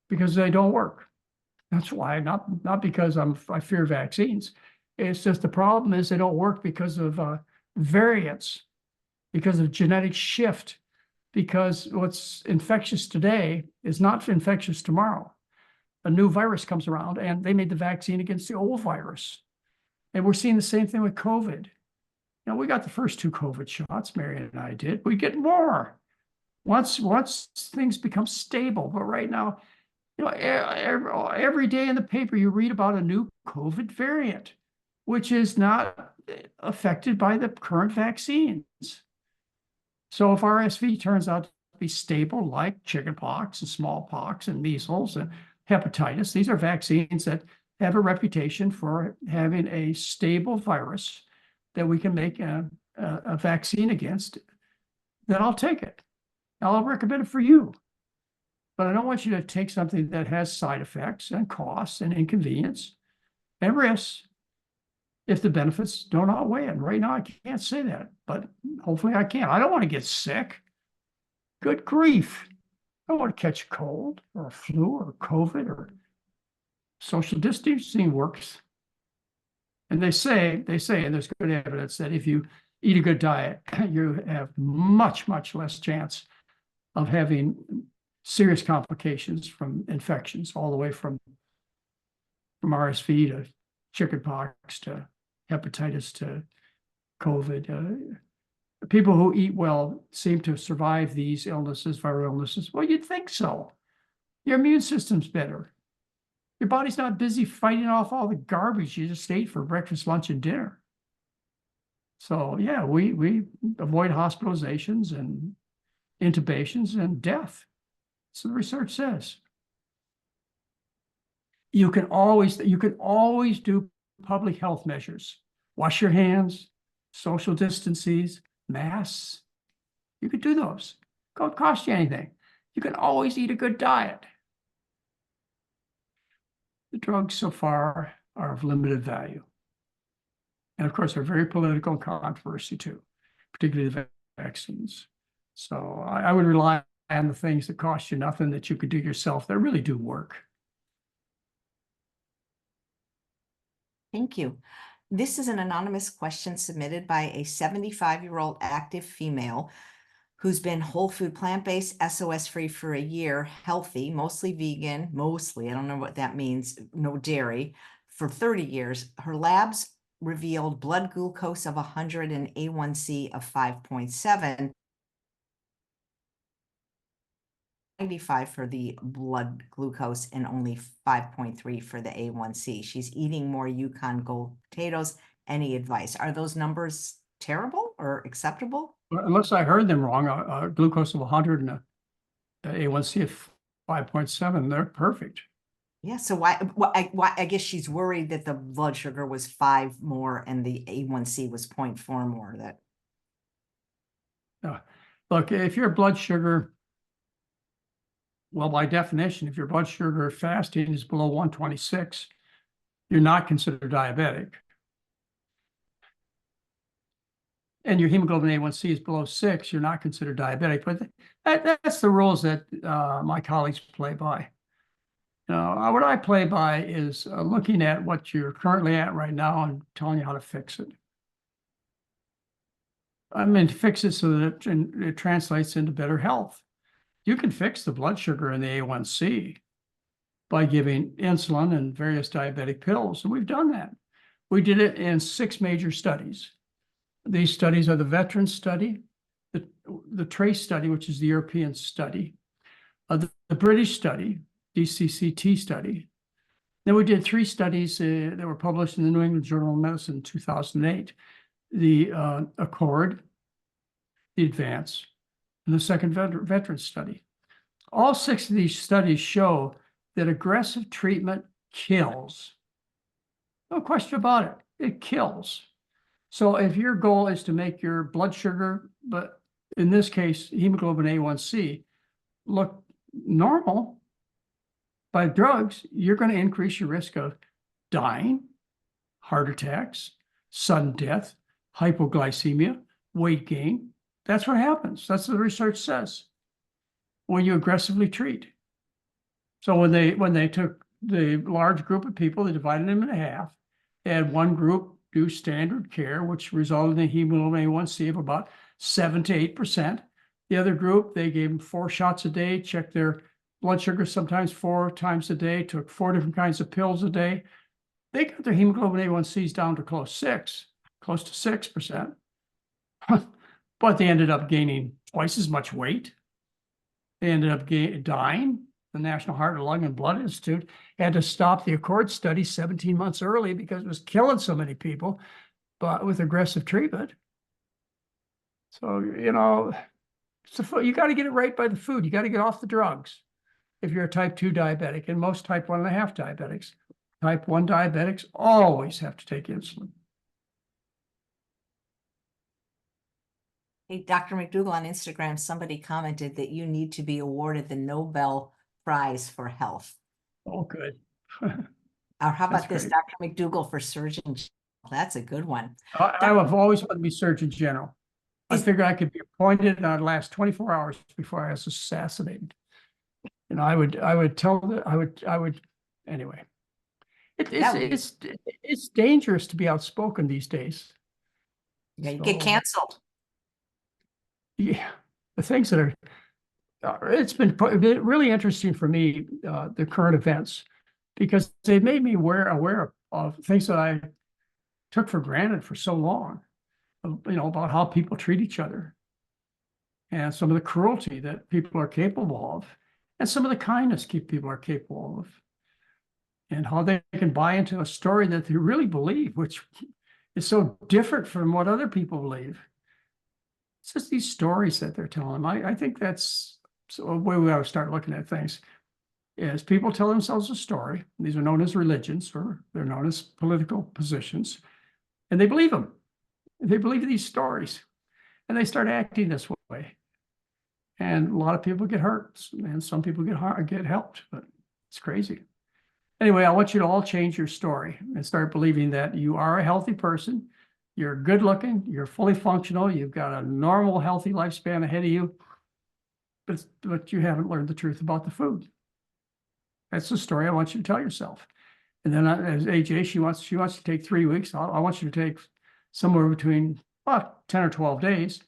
because they don't work. That's why, not because I fear vaccines. It's just the problem is they don't work because of variants, because of genetic shift, because what's infectious today is not infectious tomorrow. A new virus comes around and they made the vaccine against the old virus. And we're seeing the same thing with COVID. We got the first 2 COVID shots, Mary and I did. We get more once things become stable. But right now, Every day in the paper, you read about a new COVID variant, which is not affected by the current vaccines. So if RSV turns out to be stable, like chickenpox and smallpox and measles and hepatitis, these are vaccines that have a reputation for having a stable virus that we can make a vaccine against, then I'll take it. I'll recommend it for you. But I don't want you to take something that has side effects and costs and inconvenience and risks if the benefits don't outweigh it. Right now, I can't say that, but hopefully I can. I don't want to get sick. Good grief. I don't want to catch a cold or a flu or COVID or social distancing works. And they say, and there's good evidence that if you eat a good diet, you have much, much less chance of having serious complications from infections, all the way from RSV to chickenpox to hepatitis to COVID. People who eat well seem to survive these illnesses, viral illnesses. Well, you'd think so. Your immune system's better. Your body's not busy fighting off all the garbage you just ate for breakfast, lunch, and dinner. So yeah, we avoid hospitalizations and intubations and death. So the research says. You can always do public health measures. Wash your hands, social distances, masks. You could do those. It don't cost you anything. You can always eat a good diet. The drugs so far are of limited value. And of course, they're very political and controversy too, particularly the vaccines. So I would rely on the things that cost you nothing that you could do yourself that really do work. Thank you. This is an anonymous question submitted by a 75-year-old active female who's been whole food, plant-based, SOS-free for a year, healthy, mostly vegan, I don't know what that means, no dairy, for 30 years. Her labs revealed blood glucose of 100 and A1C of 5.7. 95 for the blood glucose and only 5.3 for the A1C. She's eating more Yukon Gold potatoes. Any advice? Are those numbers terrible or acceptable? Unless I heard them wrong, a glucose of 100 and a A1C of 5.7, they're perfect. Yeah, so why I guess she's worried that the blood sugar was 5 more and the A1C was 0.4 more. Look, if your blood sugar, well, by definition, if your blood sugar fasting is below 126, you're not considered diabetic. And your hemoglobin A1C is below 6, you're not considered diabetic. But that's the rules that my colleagues play by. What I play by is looking at what you're currently at right now and telling you how to fix it. I mean, fix it so that it translates into better health. You can fix the blood sugar and the A1C by giving insulin and various diabetic pills, and we've done that. We did it in 6 major studies. These studies are the Veteran study, the TRACE study, which is the European study, the British study, DCCT study. Then we did 3 studies that were published in the New England Journal of Medicine in 2008, the Accord, the Advance, and the second Veteran study. All 6 of these studies show that aggressive treatment kills. No question about it. It kills. So if your goal is to make your blood sugar, but in this case, hemoglobin A1C, look normal by drugs, you're going to increase your risk of dying, heart attacks, sudden death, hypoglycemia, weight gain. That's what happens. That's what the research says when you aggressively treat. So when they took the large group of people, they divided them in half. They had one group do standard care, which resulted in a hemoglobin A1C of about 7 to 8%. The other group, they gave them 4 shots a day, checked their blood sugar sometimes 4 times a day, took 4 different kinds of pills a day. They got their hemoglobin A1Cs down to close to 6%. But they ended up gaining twice as much weight. They ended up dying the National Heart, Lung, and Blood Institute had to stop the Accord study 17 months early because it was killing so many people, but with aggressive treatment. So, you know, you got to get it right by the food. You got to get off the drugs if you're a type 2 diabetic, and most type 1.5 diabetics. Type 1 diabetics always have to take insulin. Hey, Dr. McDougall, on Instagram, somebody commented that you need to be awarded the Nobel Prize for Health. Oh, good. Or how about That's this, great. Dr. McDougall for Surgeon General? That's a good one. I have always wanted to be Surgeon General. I figured I could be appointed and I'd last 24 hours before I was assassinated. And I would tell the, I would, anyway. It's dangerous to be outspoken these days. Yeah, you get So, canceled. yeah, the things that are, it's been really interesting for me, the current events, because they made me aware of things that I took for granted for so long, you know, about how people treat each other and some of the cruelty that people are capable of and some of the kindness people are capable of and how they can buy into a story that they really believe, which is so different from what other people believe. It's just these stories that they're telling. I think that's a way we ought to start looking at things. Is people tell themselves a story. These are known as religions, or they're known as political positions, and they believe them. They believe these stories, and they start acting this way. And a lot of people get hurt, and some people get helped, but it's crazy. Anyway, I want you to all change your story and start believing that you are a healthy person. You're good looking, you're fully functional, you've got a normal, healthy lifespan ahead of you, but you haven't learned the truth about the food. That's the story I want you to tell yourself. And then as AJ, she wants to take 3 weeks. I want you to take somewhere between 10 or 12 days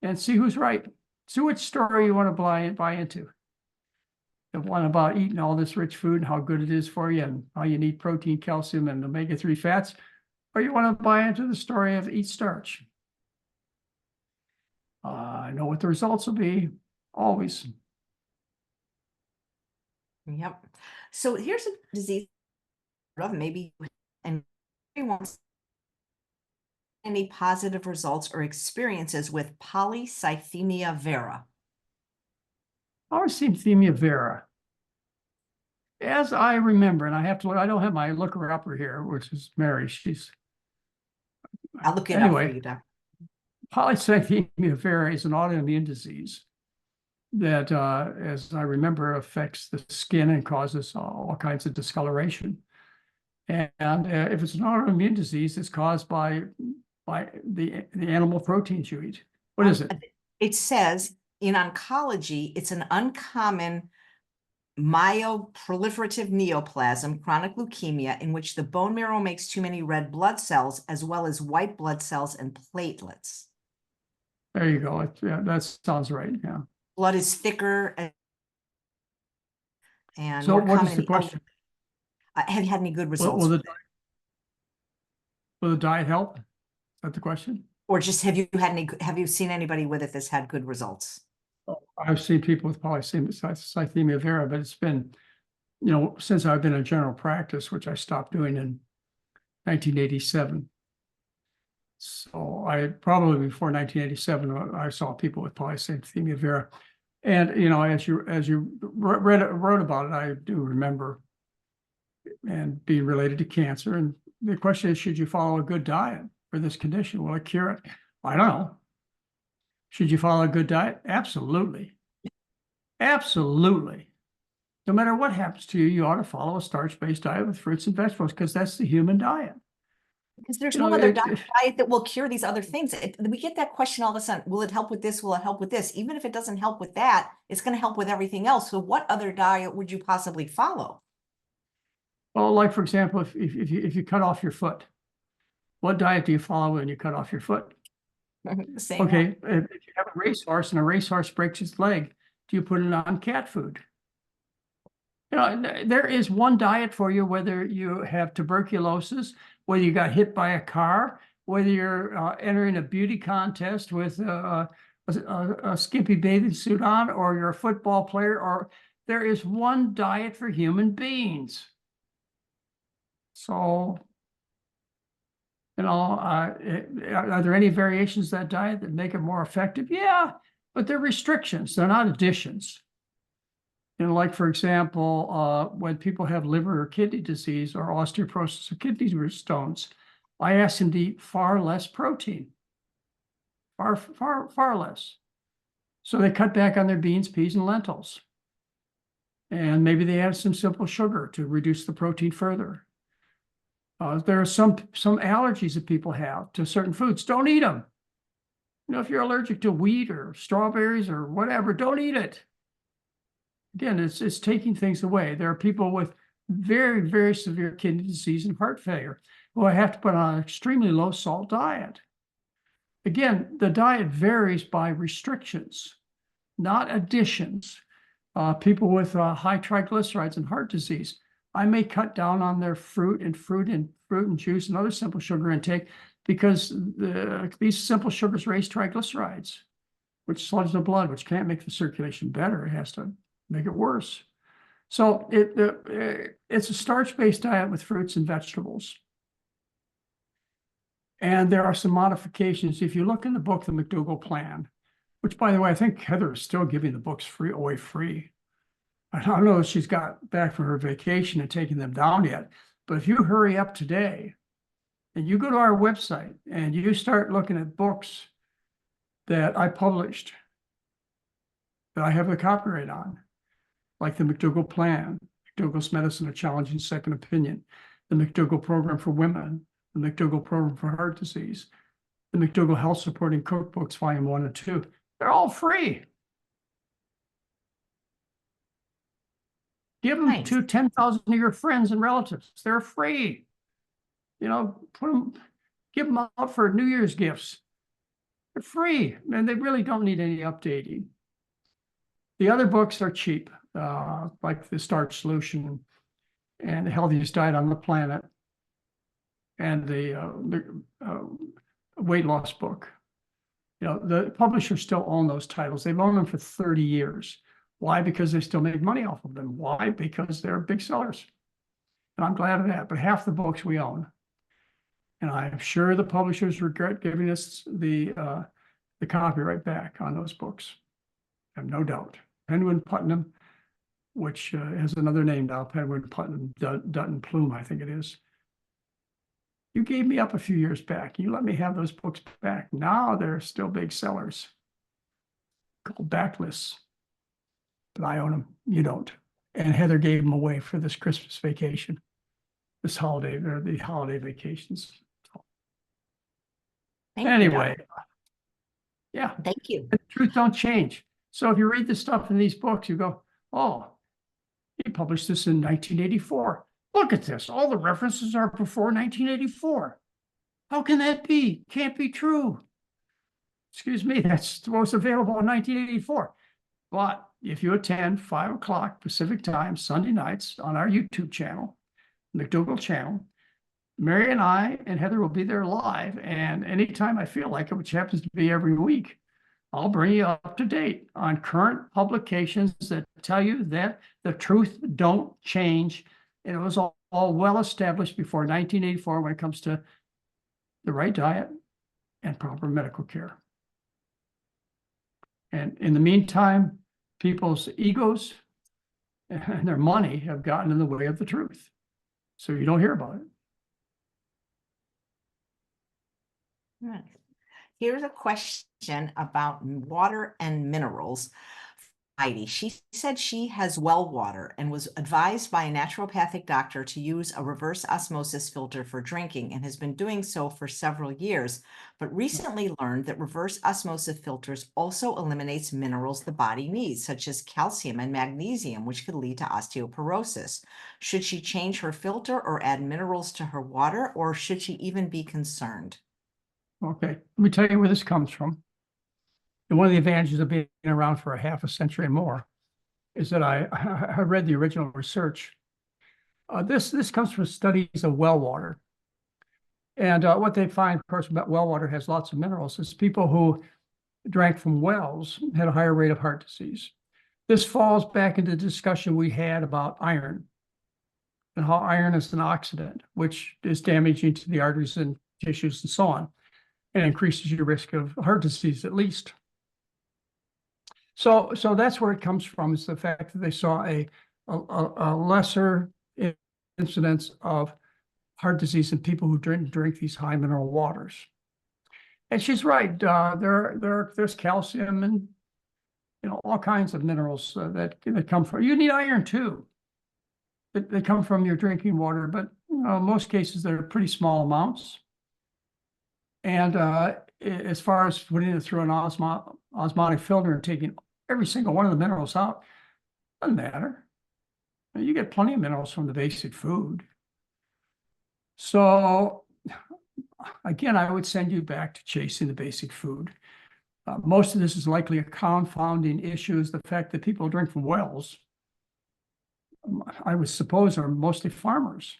and see who's right. See which story you want to buy into. The one about eating all this rich food and how good it is for you and how you need protein, calcium, and omega-3 fats, or you want to buy into the story of eat starch. I know what the results will be, always. Yep. So here's a disease, maybe, and everyone's any positive results or experiences with polycythemia vera. Polycythemia vera. As I remember, and I have to look, I don't have my looker upper here, which is Mary. I'll look it up for you, Doctor. Polycythemia vera is an autoimmune disease that, as I remember, affects the skin and causes all kinds of discoloration. And if it's an autoimmune disease, it's caused by the animal proteins you eat. What is it? It says in oncology, it's an uncommon myeloproliferative neoplasm, chronic leukemia, in which the bone marrow makes too many red blood cells, as well as white blood cells and platelets. There you go. Yeah, that sounds right. Yeah. Blood is thicker and so more what common is the question? have you had any good results? Will the diet help? Is that the question? Or just have you seen anybody with it that's had good results? I've seen people with polycythemia vera, but it's been, you know, since I've been in general practice, which I stopped doing in 1987. So I probably before 1987, I saw people with polycythemia vera. And, you know, as you wrote about it, I do remember and being related to cancer. And the question is, should you follow a good diet for this condition? Will it cure it? I don't know. Should you follow a good diet? Absolutely. Absolutely. No matter what happens to you, you ought to follow a starch-based diet with fruits and vegetables because that's the human diet. Because there's no other diet that will cure these other things. We get that question all of a sudden. Will it help with this? Will it help with this? Even if it doesn't help with that, it's going to help with everything else. So what other diet would you possibly follow? Well, like, for example, if you cut off your foot, what diet do you follow when you cut off your foot? Same okay, if you have a racehorse and a racehorse breaks its leg, do you put it on cat food? You know, there is one diet for you, whether you have tuberculosis, whether you got hit by a car, whether you're entering a beauty contest with a skimpy bathing suit on, or you're a football player, or there is one diet for human beings. So, are there any variations of that diet that make it more effective? Yeah, but they're restrictions. They're not additions. Like, for example, when people have liver or kidney disease or osteoporosis or kidney stones, I ask them to eat far less protein, far less. So they cut back on their beans, peas, and lentils. And maybe they add some simple sugar to reduce the protein further. There are some allergies that people have to certain foods. Don't eat them. If you're allergic to wheat or strawberries or whatever, don't eat it. Again, it's taking things away. There are people with very, very severe kidney disease and heart failure who have to put on an extremely low salt diet. Again, the diet varies by restrictions, not additions. People with high triglycerides and heart disease, I may cut down on their fruit and juice and other simple sugar intake because these simple sugars raise triglycerides, which sludge the blood, which can't make the circulation better. It has to make it worse. So it's a starch-based diet with fruits and vegetables. And there are some modifications. If you look in the book, The McDougall Plan, which, by the way, I think Heather is still giving the books away free. I don't know if she's got back from her vacation and taking them down yet, but if you hurry up today and you go to our website and you start looking at books that I published, that I have the copyright on, like the McDougall Plan, McDougall's Medicine, A Challenging Second Opinion, the McDougall Program for Women, the McDougall Program for Heart Disease, the McDougall Health Supporting Cookbooks, Volume 1 and 2. They're all free. Give them to 10,000 of your friends and relatives. They're free. Give them out for New Year's gifts. They're free, and they really don't need any updating. The other books are cheap, like The Starch Solution and The Healthiest Diet on the Planet, and the weight loss book. The publishers still own those titles. They've owned them for 30 years. Why? Because they still make money off of them. Why? Because they're big sellers. And I'm glad of that. But half the books we own. And I'm sure the publishers regret giving us the copyright back on those books. I have no doubt. Penguin Putnam, which has another name now, Penguin Putnam Dutton Plume, I think it is. You gave me up a few years back. You let me have those books back. Now they're still big sellers. Called backlists. But I own them. You don't. And Heather gave them away for this Christmas vacation, the holiday vacations. Anyway, yeah. Thank you. The truth don't change. So if you read the stuff in these books, you go, oh, he published this in 1984. Look at this. All the references are before 1984. How can that be? Can't be true. Excuse me, that's what was available in 1984. But if you attend 5 o'clock Pacific time, Sunday nights on our YouTube channel, McDougall channel, Mary and I and Heather will be there live. And anytime I feel like it, which happens to be every week, I'll bring you up to date on current publications that tell you that the truth don't change. And it was all well established before 1984 when it comes to the right diet and proper medical care. And in the meantime, people's egos and their money have gotten in the way of the truth. So you don't hear about it. Nice. Here's a question about water and minerals. Heidi, she said she has well water and was advised by a naturopathic doctor to use a reverse osmosis filter for drinking and has been doing so for several years, but recently learned that reverse osmosis filters also eliminates minerals the body needs, such as calcium and magnesium, which could lead to osteoporosis. Should she change her filter or add minerals to her water, or should she even be concerned? Okay, let me tell you where this comes from. And one of the advantages of being around for a half a century and more is that I read the original research. This comes from studies of well water. And what they find, of course, about well water has lots of minerals, is people who drank from wells had a higher rate of heart disease. This falls back into the discussion we had about iron and how iron is an oxidant, which is damaging to the arteries and tissues and so on, and increases your risk of heart disease at least. So that's where it comes from, is the fact that they saw a lesser incidence of heart disease in people who drink these high mineral waters. And she's right. There's calcium and all kinds of minerals that come from. You need iron too. They come from your drinking water, but most cases they're pretty small amounts. And as far as putting it through an osmotic filter and taking every single one of the minerals out, doesn't matter. You get plenty of minerals from the basic food. So again, I would send you back to chasing the basic food. Most of this is likely a confounding issue, is the fact that people drink from wells, I would suppose, are mostly farmers.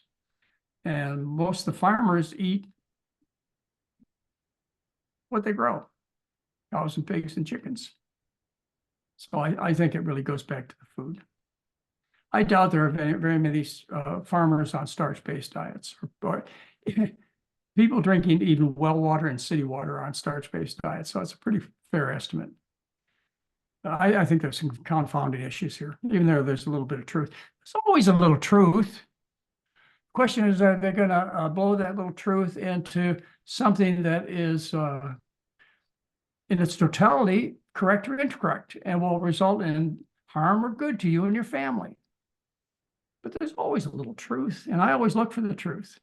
And most of the farmers eat what they grow, cows and pigs and chickens. So I think it really goes back to the food. I doubt there are very many farmers on starch-based diets, or people drinking even well water and city water on starch-based diets. So it's a pretty fair estimate. I think there's some confounding issues here, even though there's a little bit of truth. There's always a little truth. The question is, are they going to blow that little truth into something that is, in its totality, correct or incorrect, and will result in harm or good to you and your family? But there's always a little truth, and I always look for the truth.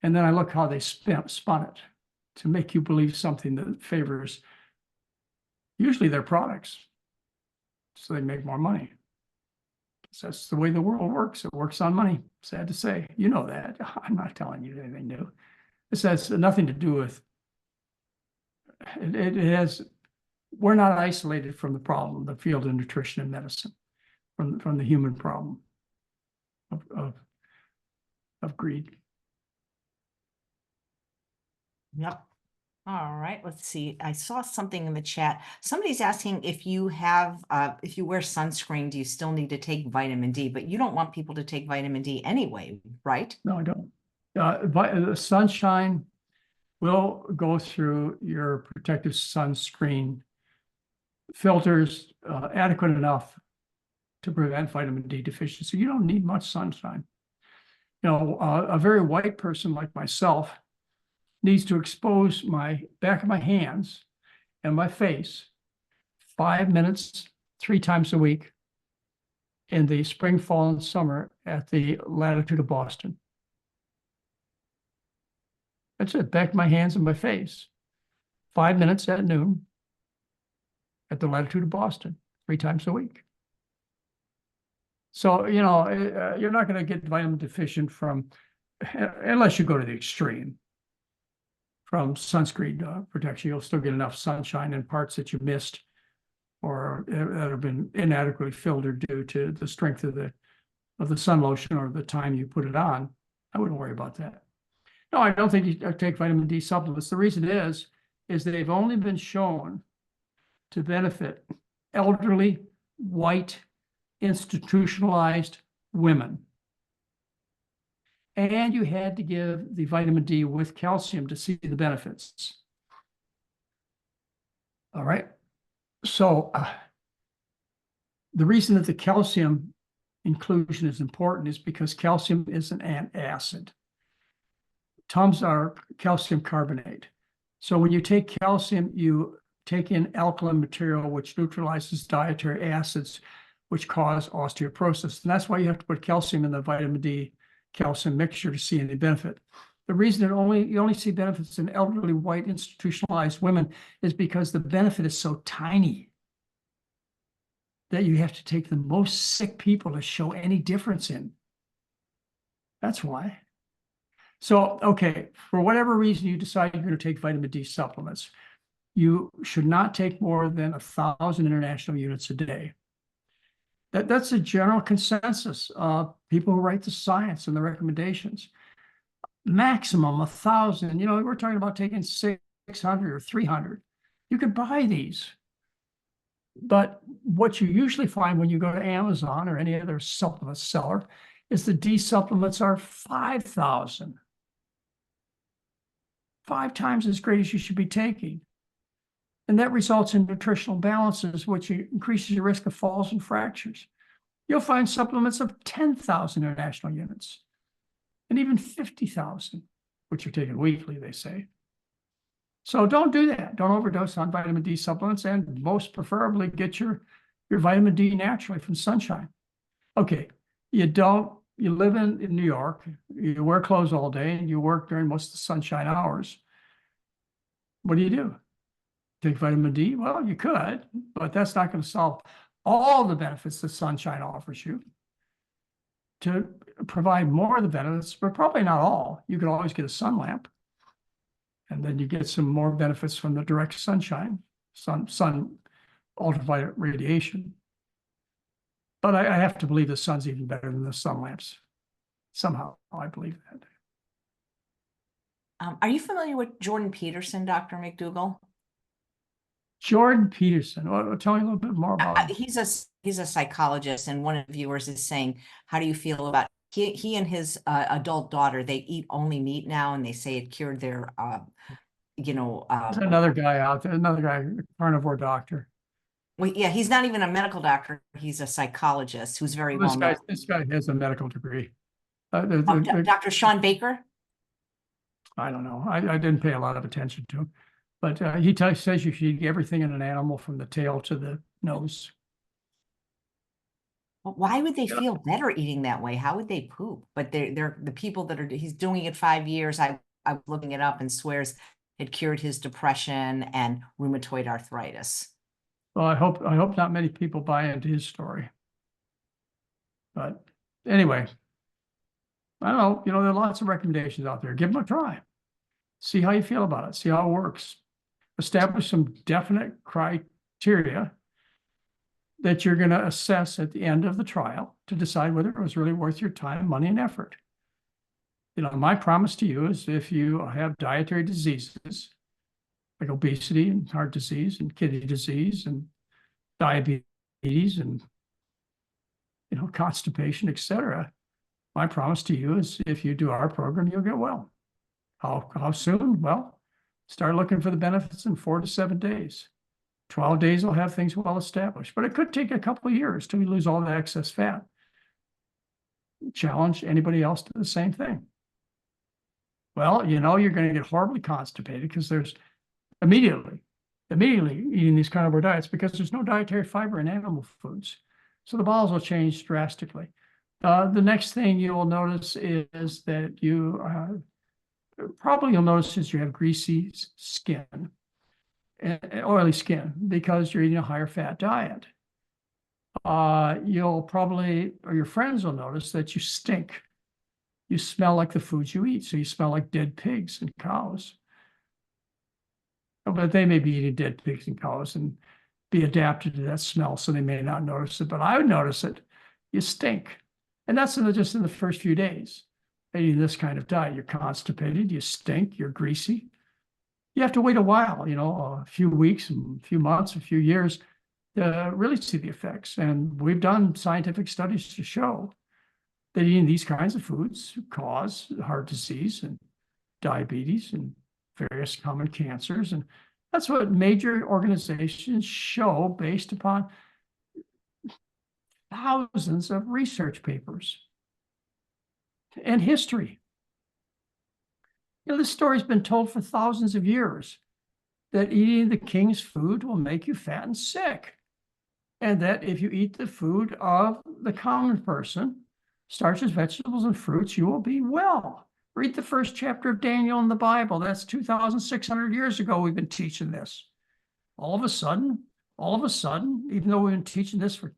And then I look how they spun it to make you believe something that favors usually their products, so they make more money. So that's the way the world works. It works on money. Sad to say. You know that. I'm not telling you anything new. This has nothing to do with it. It has. We're not isolated from the problem, the field of nutrition and medicine, from the human problem of greed. Yep. All right, let's see. I saw something in the chat. Somebody's asking if you have, if you wear sunscreen, do you still need to take vitamin D? But you don't want people to take vitamin D anyway, right? No, I don't. The sunshine will go through your protective sunscreen filters adequate enough to prevent vitamin D deficiency. You don't need much sunshine. A very white person like myself needs to expose my back of my hands and my face 5 minutes, 3 times a week in the spring, fall, and summer at the latitude of Boston. That's it, back of my hands and my face. 5 minutes at noon at the latitude of Boston, 3 times a week. So, you're not going to get vitamin deficient from, unless you go to the extreme, from sunscreen protection. You'll still get enough sunshine in parts that you missed or that have been inadequately filtered due to the strength of the sun lotion or the time you put it on. I wouldn't worry about that. No, I don't think you take vitamin D supplements. The reason is they've only been shown to benefit elderly, white, institutionalized women. And you had to give the vitamin D with calcium to see the benefits. All right. So the reason that the calcium inclusion is important is because calcium is an antacid. Tums are calcium carbonate. So when you take calcium, you take in alkaline material, which neutralizes dietary acids, which cause osteoporosis. And that's why you have to put calcium in the vitamin D calcium mixture to see any benefit. The reason you only see benefits in elderly, white, institutionalized women is because the benefit is so tiny that you have to take the most sick people to show any difference in. That's why. So, okay, for whatever reason you decide you're going to take vitamin D supplements, you should not take more than 1,000 international units a day. That's a general consensus of people who write the science and the recommendations. Maximum 1,000. We're talking about taking 600 or 300. You could buy these. But what you usually find when you go to Amazon or any other supplement seller is the D supplements are 5,000. 5 times as great as you should be taking. And that results in nutritional imbalances, which increases your risk of falls and fractures. You'll find supplements of 10,000 international units and even 50,000, which are taken weekly, they say. So don't do that. Don't overdose on vitamin D supplements, and most preferably get your vitamin D naturally from sunshine. Okay, you live in New York, you wear clothes all day, and you work during most of the sunshine hours. What do? Take vitamin D? Well, you could, but that's not going to solve all the benefits that sunshine offers you. To provide more of the benefits, but probably not all, you can always get a sun lamp. And then you get some more benefits from the direct sunshine, sun ultraviolet radiation. But I have to believe the sun's even better than the sun lamps. Somehow, I believe that. Are you familiar with Jordan Peterson, Dr. McDougall? Jordan Peterson. Well, tell me a little bit more about him. He's a psychologist, and one of the viewers is saying, how do you feel about he and his adult daughter? They eat only meat now, and they say it cured their There's another guy out there, another guy, a carnivore doctor. well, yeah, he's not even a medical doctor. He's a psychologist who's very well known. This guy has a medical degree. Dr. Sean Baker? I don't know. I didn't pay a lot of attention to him. But he says you should eat everything in an animal from the tail to the nose. Why would they feel better eating that way? How would they poop? But they're the people that are, he's doing it 5 years. I was looking it up, and swears it cured his depression and rheumatoid arthritis. Well, I hope not many people buy into his story. But anyway, I don't know, there are lots of recommendations out there. Give them a try. See how you feel about it. See how it works. Establish some definite criteria that you're going to assess at the end of the trial to decide whether it was really worth your time, money, and effort. My promise to you is if you have dietary diseases like obesity and heart disease and kidney disease and diabetes and constipation, etc., my promise to you is if you do our program, you'll get well. How soon? Well, start looking for the benefits in 4 to 7 days. 12 days will have things well established, but it could take a couple of years till you lose all the excess fat. Challenge anybody else to the same thing. Well, you're going to get horribly constipated because there's immediately eating these carnivore diets because there's no dietary fiber in animal foods. So the bowels will change drastically. The next thing you will notice is that you'll notice is you have greasy skin, oily skin, because you're eating a higher fat diet. You'll probably, or your friends will notice that you stink. You smell like the foods you eat. So you smell like dead pigs and cows. But they may be eating dead pigs and cows and be adapted to that smell, so they may not notice it. But I would notice it. You stink. And that's just in the first few days. Eating this kind of diet, you're constipated, you stink, you're greasy. You have to wait a while, a few weeks, a few months, a few years to really see the effects. And we've done scientific studies to show that eating these kinds of foods cause heart disease and diabetes and various common cancers. And that's what major organizations show based upon thousands of research papers and history. This story's been told for thousands of years, that eating the king's food will make you fat and sick. And that if you eat the food of the common person, starches, vegetables, and fruits, you will be well. Read the first chapter of Daniel in the Bible. That's 2,600 years ago we've been teaching this. All of a sudden, even though we've been teaching this for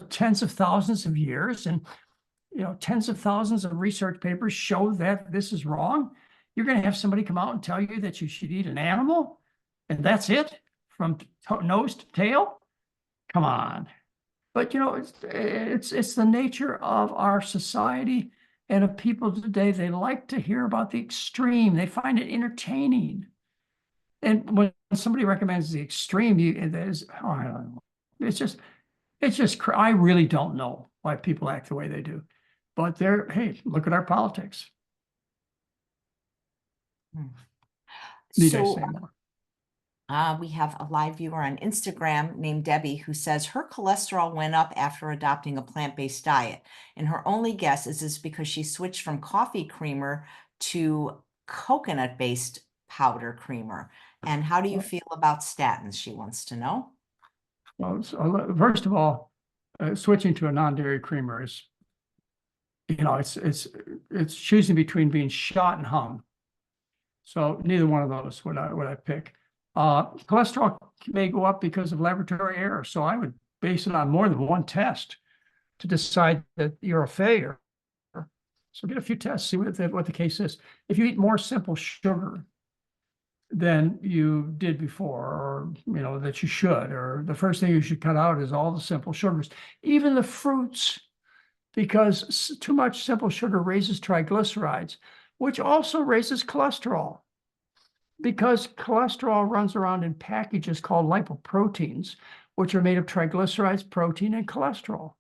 tens of thousands of years, and tens of thousands of research papers show that this is wrong, you're going to have somebody come out and tell you that you should eat an animal, and that's it, from nose to tail? Come on. But it's the nature of our society and of people today. They like to hear about the extreme. They find it entertaining. And when somebody recommends the extreme, oh, I don't know. I really don't know why people act the way they do. But hey, look at our politics. Need I say more? We have a live viewer on Instagram named Debbie who says her cholesterol went up after adopting a plant-based diet. And her only guess is this because she switched from coffee creamer to coconut-based powder creamer. And how do you feel about statins? She wants to know. Well, first of all, switching to a non-dairy creamer is, it's choosing between being shot and hung. So neither one of those would I pick. Cholesterol may go up because of laboratory error. So I would base it on more than one test to decide that you're a failure. So get a few tests, see what the case is. If you eat more simple sugar than you did before, or that you should, or the first thing you should cut out is all the simple sugars, even the fruits, because too much simple sugar raises triglycerides, which also raises cholesterol, because cholesterol runs around in packages called lipoproteins, which are made of triglycerides, protein, and cholesterol.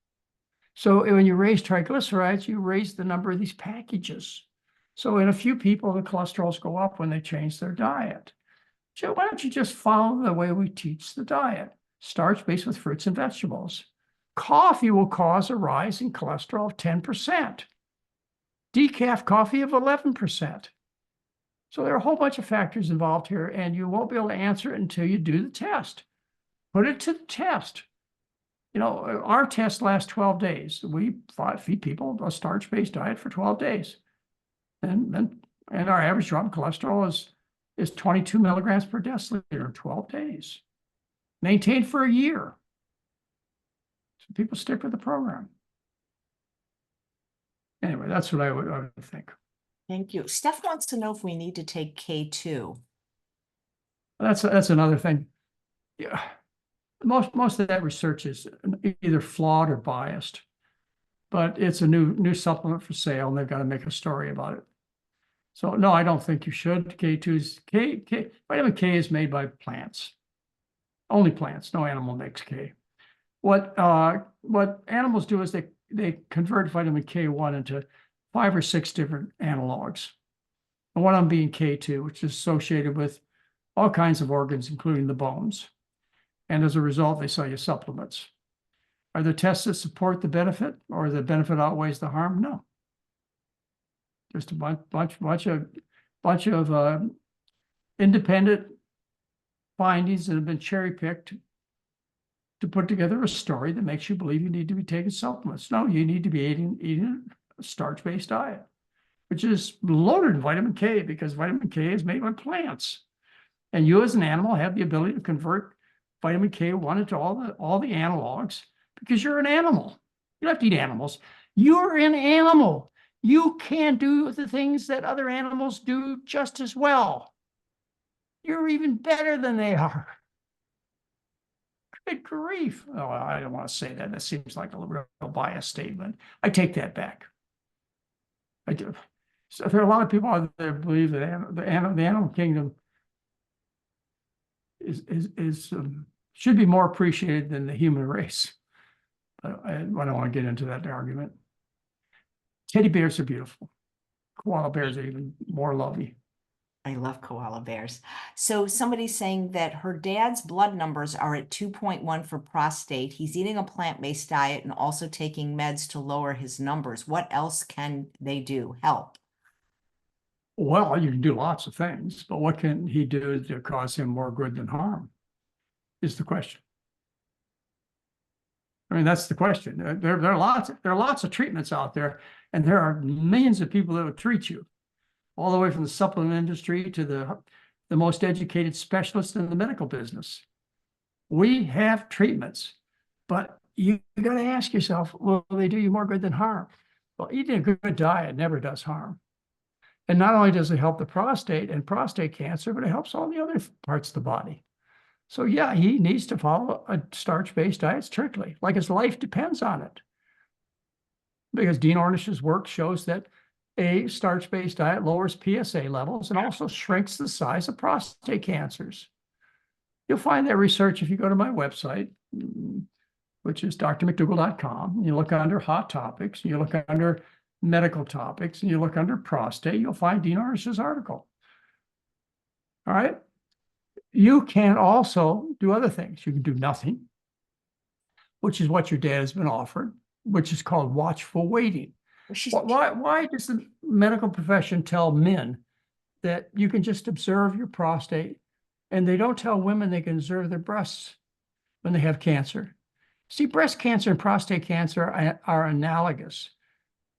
So when you raise triglycerides, you raise the number of these packages. So in a few people, the cholesterols go up when they change their diet. So why don't you just follow the way we teach the diet? Starch-based with fruits and vegetables. Coffee will cause a rise in cholesterol of 10%. Decaf coffee of 11%. So there are a whole bunch of factors involved here, and you won't be able to answer it until you do the test. Put it to the test. Our test lasts 12 days. We feed people a starch-based diet for 12 days. And our average drop in cholesterol is 22 milligrams per deciliter in 12 days. Maintained for a year. So people stick with the program. Anyway, that's what I would think. Thank you. Steph wants to know if we need to take K2. That's another thing. Yeah. Most of that research is either flawed or biased, but it's a new supplement for sale, and they've got to make a story about it. So no, I don't think you should. Vitamin K is made by plants, only plants. No animal makes K. What animals do is they convert vitamin K1 into 5 or 6 different analogs, and one of them being K2, which is associated with all kinds of organs, including the bones. And as a result, they sell you supplements. Are there tests that support the benefit, or the benefit outweighs the harm? No. Just a bunch of independent findings that have been cherry-picked to put together a story that makes you believe you need to be taking supplements. No, you need to be eating a starch-based diet, which is loaded in vitamin K, because vitamin K is made by plants. And you as an animal have the ability to convert vitamin K1 into all the analogs, because you're an animal. You don't have to eat animals. You're an animal. You can do the things that other animals do just as well. You're even better than they are. Good grief. Oh, I don't want to say that. That seems like a real biased statement. I take that back. I do. So there are a lot of people out there who believe that the animal kingdom should be more appreciated than the human race. But I don't want to get into that argument. Teddy bears are beautiful. Koala bears are even more lovely. I love koala bears. So somebody's saying that her dad's blood numbers are at 2.1 for prostate. He's eating a plant-based diet and also taking meds to lower his numbers. What else can they do? Help. Well, you can do lots of things, but what can he do to cause him more good than harm is the question. I mean, that's the question. There are lots of treatments out there, and there are millions of people that will treat you, all the way from the supplement industry to the most educated specialists in the medical business. We have treatments, but you got to ask yourself, will they do you more good than harm? Well, eating a good diet never does harm. And not only does it help the prostate and prostate cancer, but it helps all the other parts of the body. So yeah, he needs to follow a starch-based diet strictly, like his life depends on it. Because Dean Ornish's work shows that a starch-based diet lowers PSA levels and also shrinks the size of prostate cancers. You'll find that research if you go to my website, which is drmcdougall.com. You look under hot topics, you look under medical topics, and you look under prostate, you'll find Dean Ornish's article. All right. You can also do other things. You can do nothing, which is what your dad has been offered, which is called watchful waiting. Why does the medical profession tell men that you can just observe your prostate, and they don't tell women they can observe their breasts when they have cancer? See, breast cancer and prostate cancer are analogous.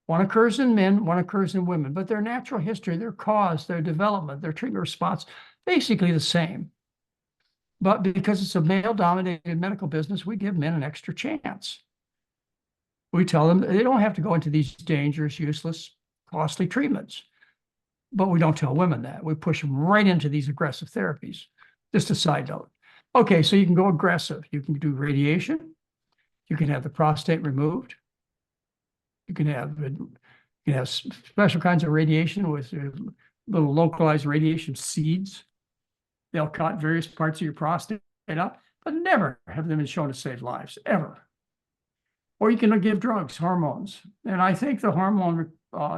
One occurs in men, one occurs in women, but their natural history, their cause, their development, their treatment response, basically the same. But because it's a male-dominated medical business, we give men an extra chance. We tell them they don't have to go into these dangerous, useless, costly treatments. But we don't tell women that. We push them right into these aggressive therapies. Just a side note. Okay, so you can go aggressive. You can do radiation. You can have the prostate removed. You can have special kinds of radiation with little localized radiation seeds. They'll cut various parts of your prostate up, but never have them been shown to save lives, ever. Or you can give drugs, hormones. And I think the hormone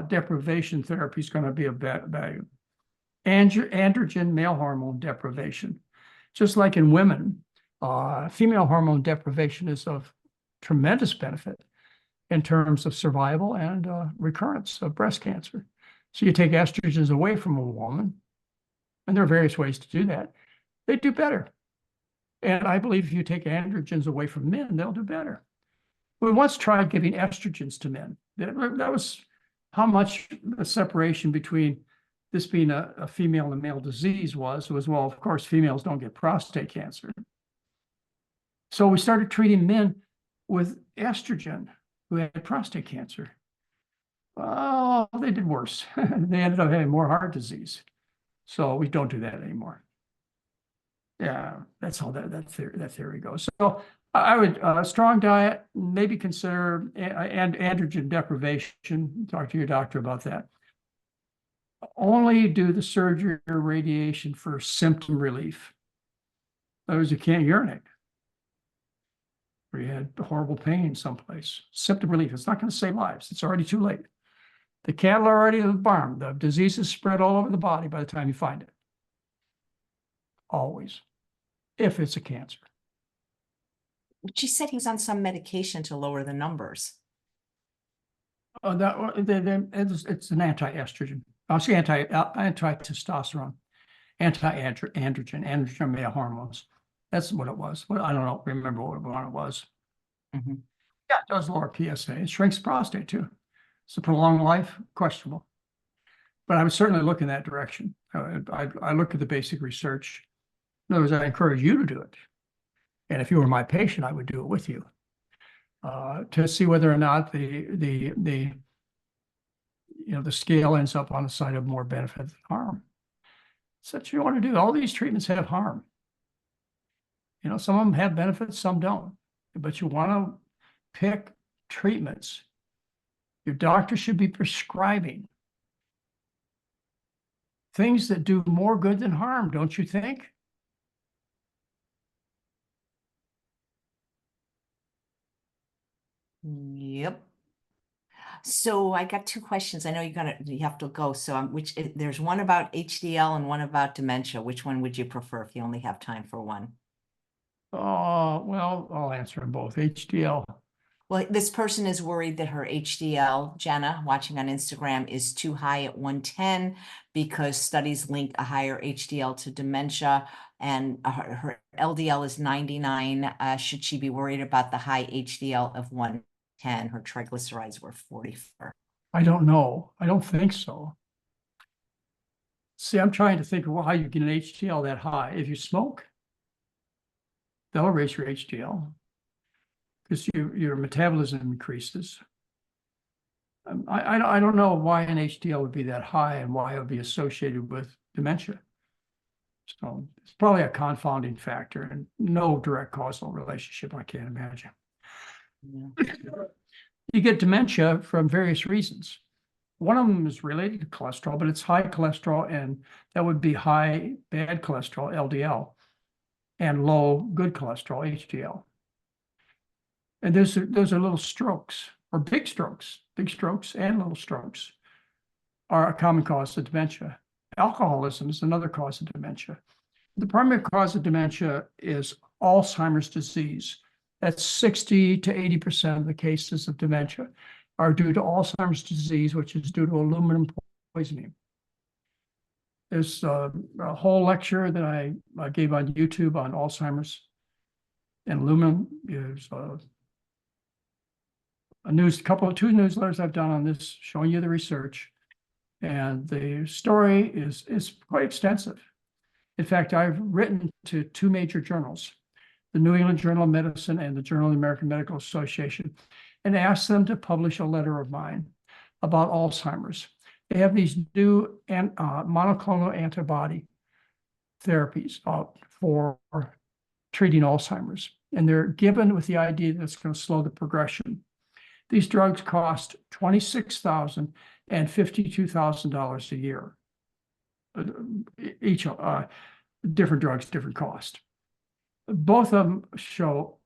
deprivation therapy is going to be of value. Androgen male hormone deprivation. Just like in women, female hormone deprivation is of tremendous benefit in terms of survival and recurrence of breast cancer. So you take estrogens away from a woman, and there are various ways to do that. They do better. And I believe if you take androgens away from men, they'll do better. We once tried giving estrogens to men. That was how much the separation between this being a female and male disease was, well, of course, females don't get prostate cancer. So we started treating men with estrogen who had prostate cancer. Oh, they did worse. They ended up having more heart disease. So we don't do that anymore. Yeah, that's how that theory goes. So I would strong diet, maybe consider and androgen deprivation. Talk to your doctor about that. Only do the surgery or radiation for symptom relief. In other words, you can't urinate, or you had horrible pain someplace. Symptom relief. It's not going to save lives. It's already too late. The cattle are already in the barn. The disease is spread all over the body by the time you find it. Always, if it's a cancer. She said he's on some medication to lower the numbers. Oh, it's an anti-estrogen. Actually, anti-testosterone, androgen male hormones. That's what it was. Well, I don't know. Remember what one it was. Mm-hmm. Yeah, it does lower PSA. It shrinks prostate too. So prolonged life, questionable. But I would certainly look in that direction. I look at the basic research. In other words, I encourage you to do it. And if you were my patient, I would do it with you to see whether or not the scale ends up on the side of more benefit than harm. So that's what you want to do. All these treatments have harm. Some of them have benefits, some don't. But you want to pick treatments. Your doctor should be prescribing things that do more good than harm, don't you think? Yep. So I got two questions. I know you have to go. So there's one about HDL and one about dementia. Which one would you prefer if you only have time for one? Oh, well, I'll answer them both. HDL. Well, this person is worried that her HDL, Jenna, watching on Instagram, is too high at 110 because studies link a higher HDL to dementia, and her LDL is 99. Should she be worried about the high HDL of 110? Her triglycerides were 44. I don't know. I don't think so. See, I'm trying to think of how you get an HDL that high. If you smoke, that'll raise your HDL. Because your metabolism increases. I don't know why an HDL would be that high and why it would be associated with dementia. So it's probably a confounding factor and no direct causal relationship, I can't imagine. Yeah. You get dementia from various reasons. One of them is related to cholesterol, but it's high cholesterol, and that would be high bad cholesterol, LDL. and low good cholesterol, HDL. And those are little strokes or big strokes and little strokes are a common cause of dementia. Alcoholism is another cause of dementia. The primary cause of dementia is Alzheimer's disease. That's 60 to 80% of the cases of dementia are due to Alzheimer's disease, which is due to aluminum poisoning. There's a whole lecture that I gave on YouTube on Alzheimer's and aluminum. There's two newsletters I've done on this, showing you the research. And the story is quite extensive. In fact, I've written to two major journals, the New England Journal of Medicine and the Journal of the American Medical Association, and asked them to publish a letter of mine about Alzheimer's. They have these new monoclonal antibody therapies for treating Alzheimer's, and they're given with the idea that it's going to slow the progression. These drugs cost $26,000 and $52,000 a year. Each different drugs, different cost. Both of them show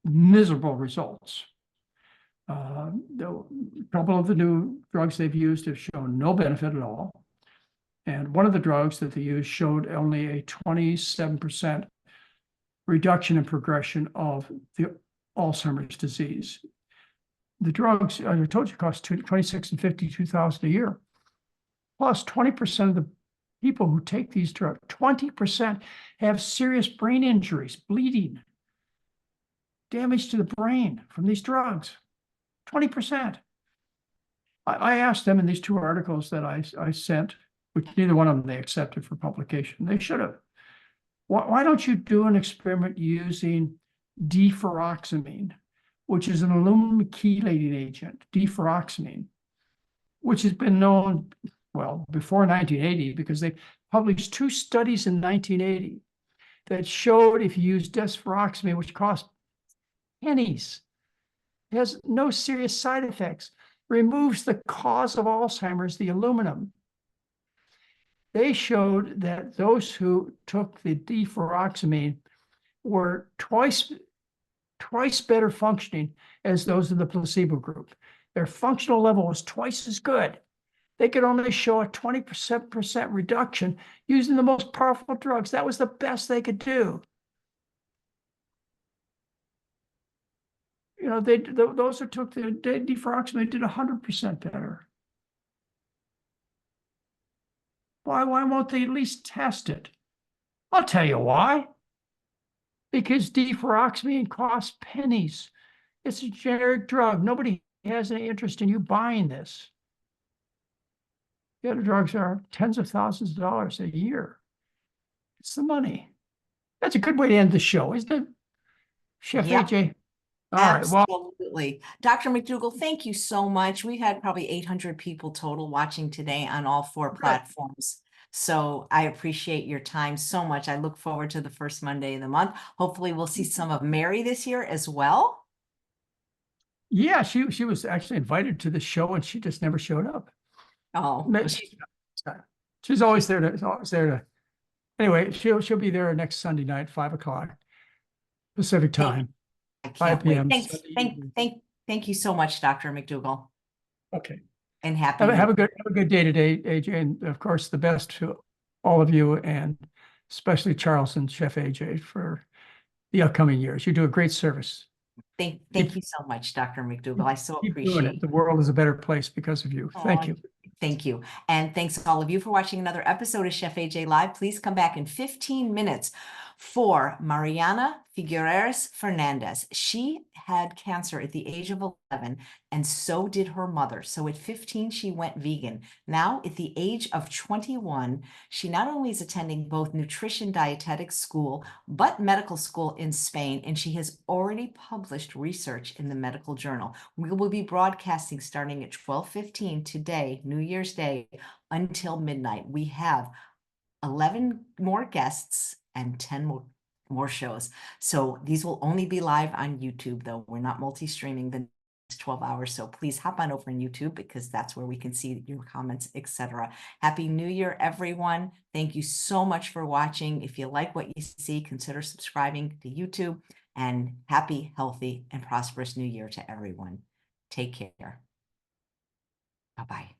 miserable results. A couple of the new drugs they've used have shown no benefit at all. And one of the drugs that they used showed only a 27% reduction in progression of the Alzheimer's disease. The drugs, I told you, cost $26,000 and $52,000 a year. Plus 20% of the people who take these drugs, 20% have serious brain injuries, bleeding, damage to the brain from these drugs. 20%. I asked them in these two articles that I sent, which neither one of them they accepted for publication. They should have. Why don't you do an experiment using deferoxamine, which is an aluminum chelating agent, deferoxamine, which has been known, well, before 1980, because they published two studies in 1980 that showed if you use deferoxamine, which costs pennies, it has no serious side effects, removes the cause of Alzheimer's, the aluminum. They showed that those who took the deferoxamine were twice better functioning as those in the placebo group. Their functional level was twice as good. They could only show a 20% reduction using the most powerful drugs. That was the best they could do. You know, those who took the deferoxamine did 100% better. Why won't they at least test it? I'll tell you why. Because deferoxamine costs pennies. It's a generic drug. Nobody has any interest in you buying this. The other drugs are tens of thousands of dollars a year. It's the money. That's a good way to end the show, isn't it? Chef AJ. All right. Well, absolutely. Dr. McDougall, thank you so much. We had probably 800 people total watching today on all four platforms. So I appreciate your time so much. I look forward to the first Monday of the month. Hopefully we'll see some of Mary this year as well. Yeah, she was actually invited to the show and she just never showed up. Oh, she's always there to anyway, she'll be there next Sunday night, 5 o'clock Pacific time. 5 p.m. Thank you so much, Dr. McDougall. Okay. And happy. Have a good day today, AJ, and of course the best to all of you, and especially Charles and Chef AJ for the upcoming years. You do a great service. Thank you so much, Dr. McDougall. I so appreciate it. The world is a better place because of you. Thank you. Thank you. And thanks to all of you for watching another episode of Chef AJ Live. Please come back in 15 minutes for Mariana Figueres Fernandez. She had cancer at the age of 11, and so did her mother. So at 15, she went vegan. Now, at the age of 21, she not only is attending both nutrition dietetics school, but medical school in Spain, and she has already published research in the medical journal. We will be broadcasting starting at 12:15 today, New Year's Day, until midnight. We have 11 more guests and 10 more shows. So these will only be live on YouTube, though. We're not multi-streaming the 12 hours. So please hop on over on YouTube because that's where we can see your comments, etc. Happy New Year, everyone. Thank you so much for watching. If you like what you see, consider subscribing to YouTube, and happy, healthy, and prosperous New Year to everyone. Take care. Bye-bye.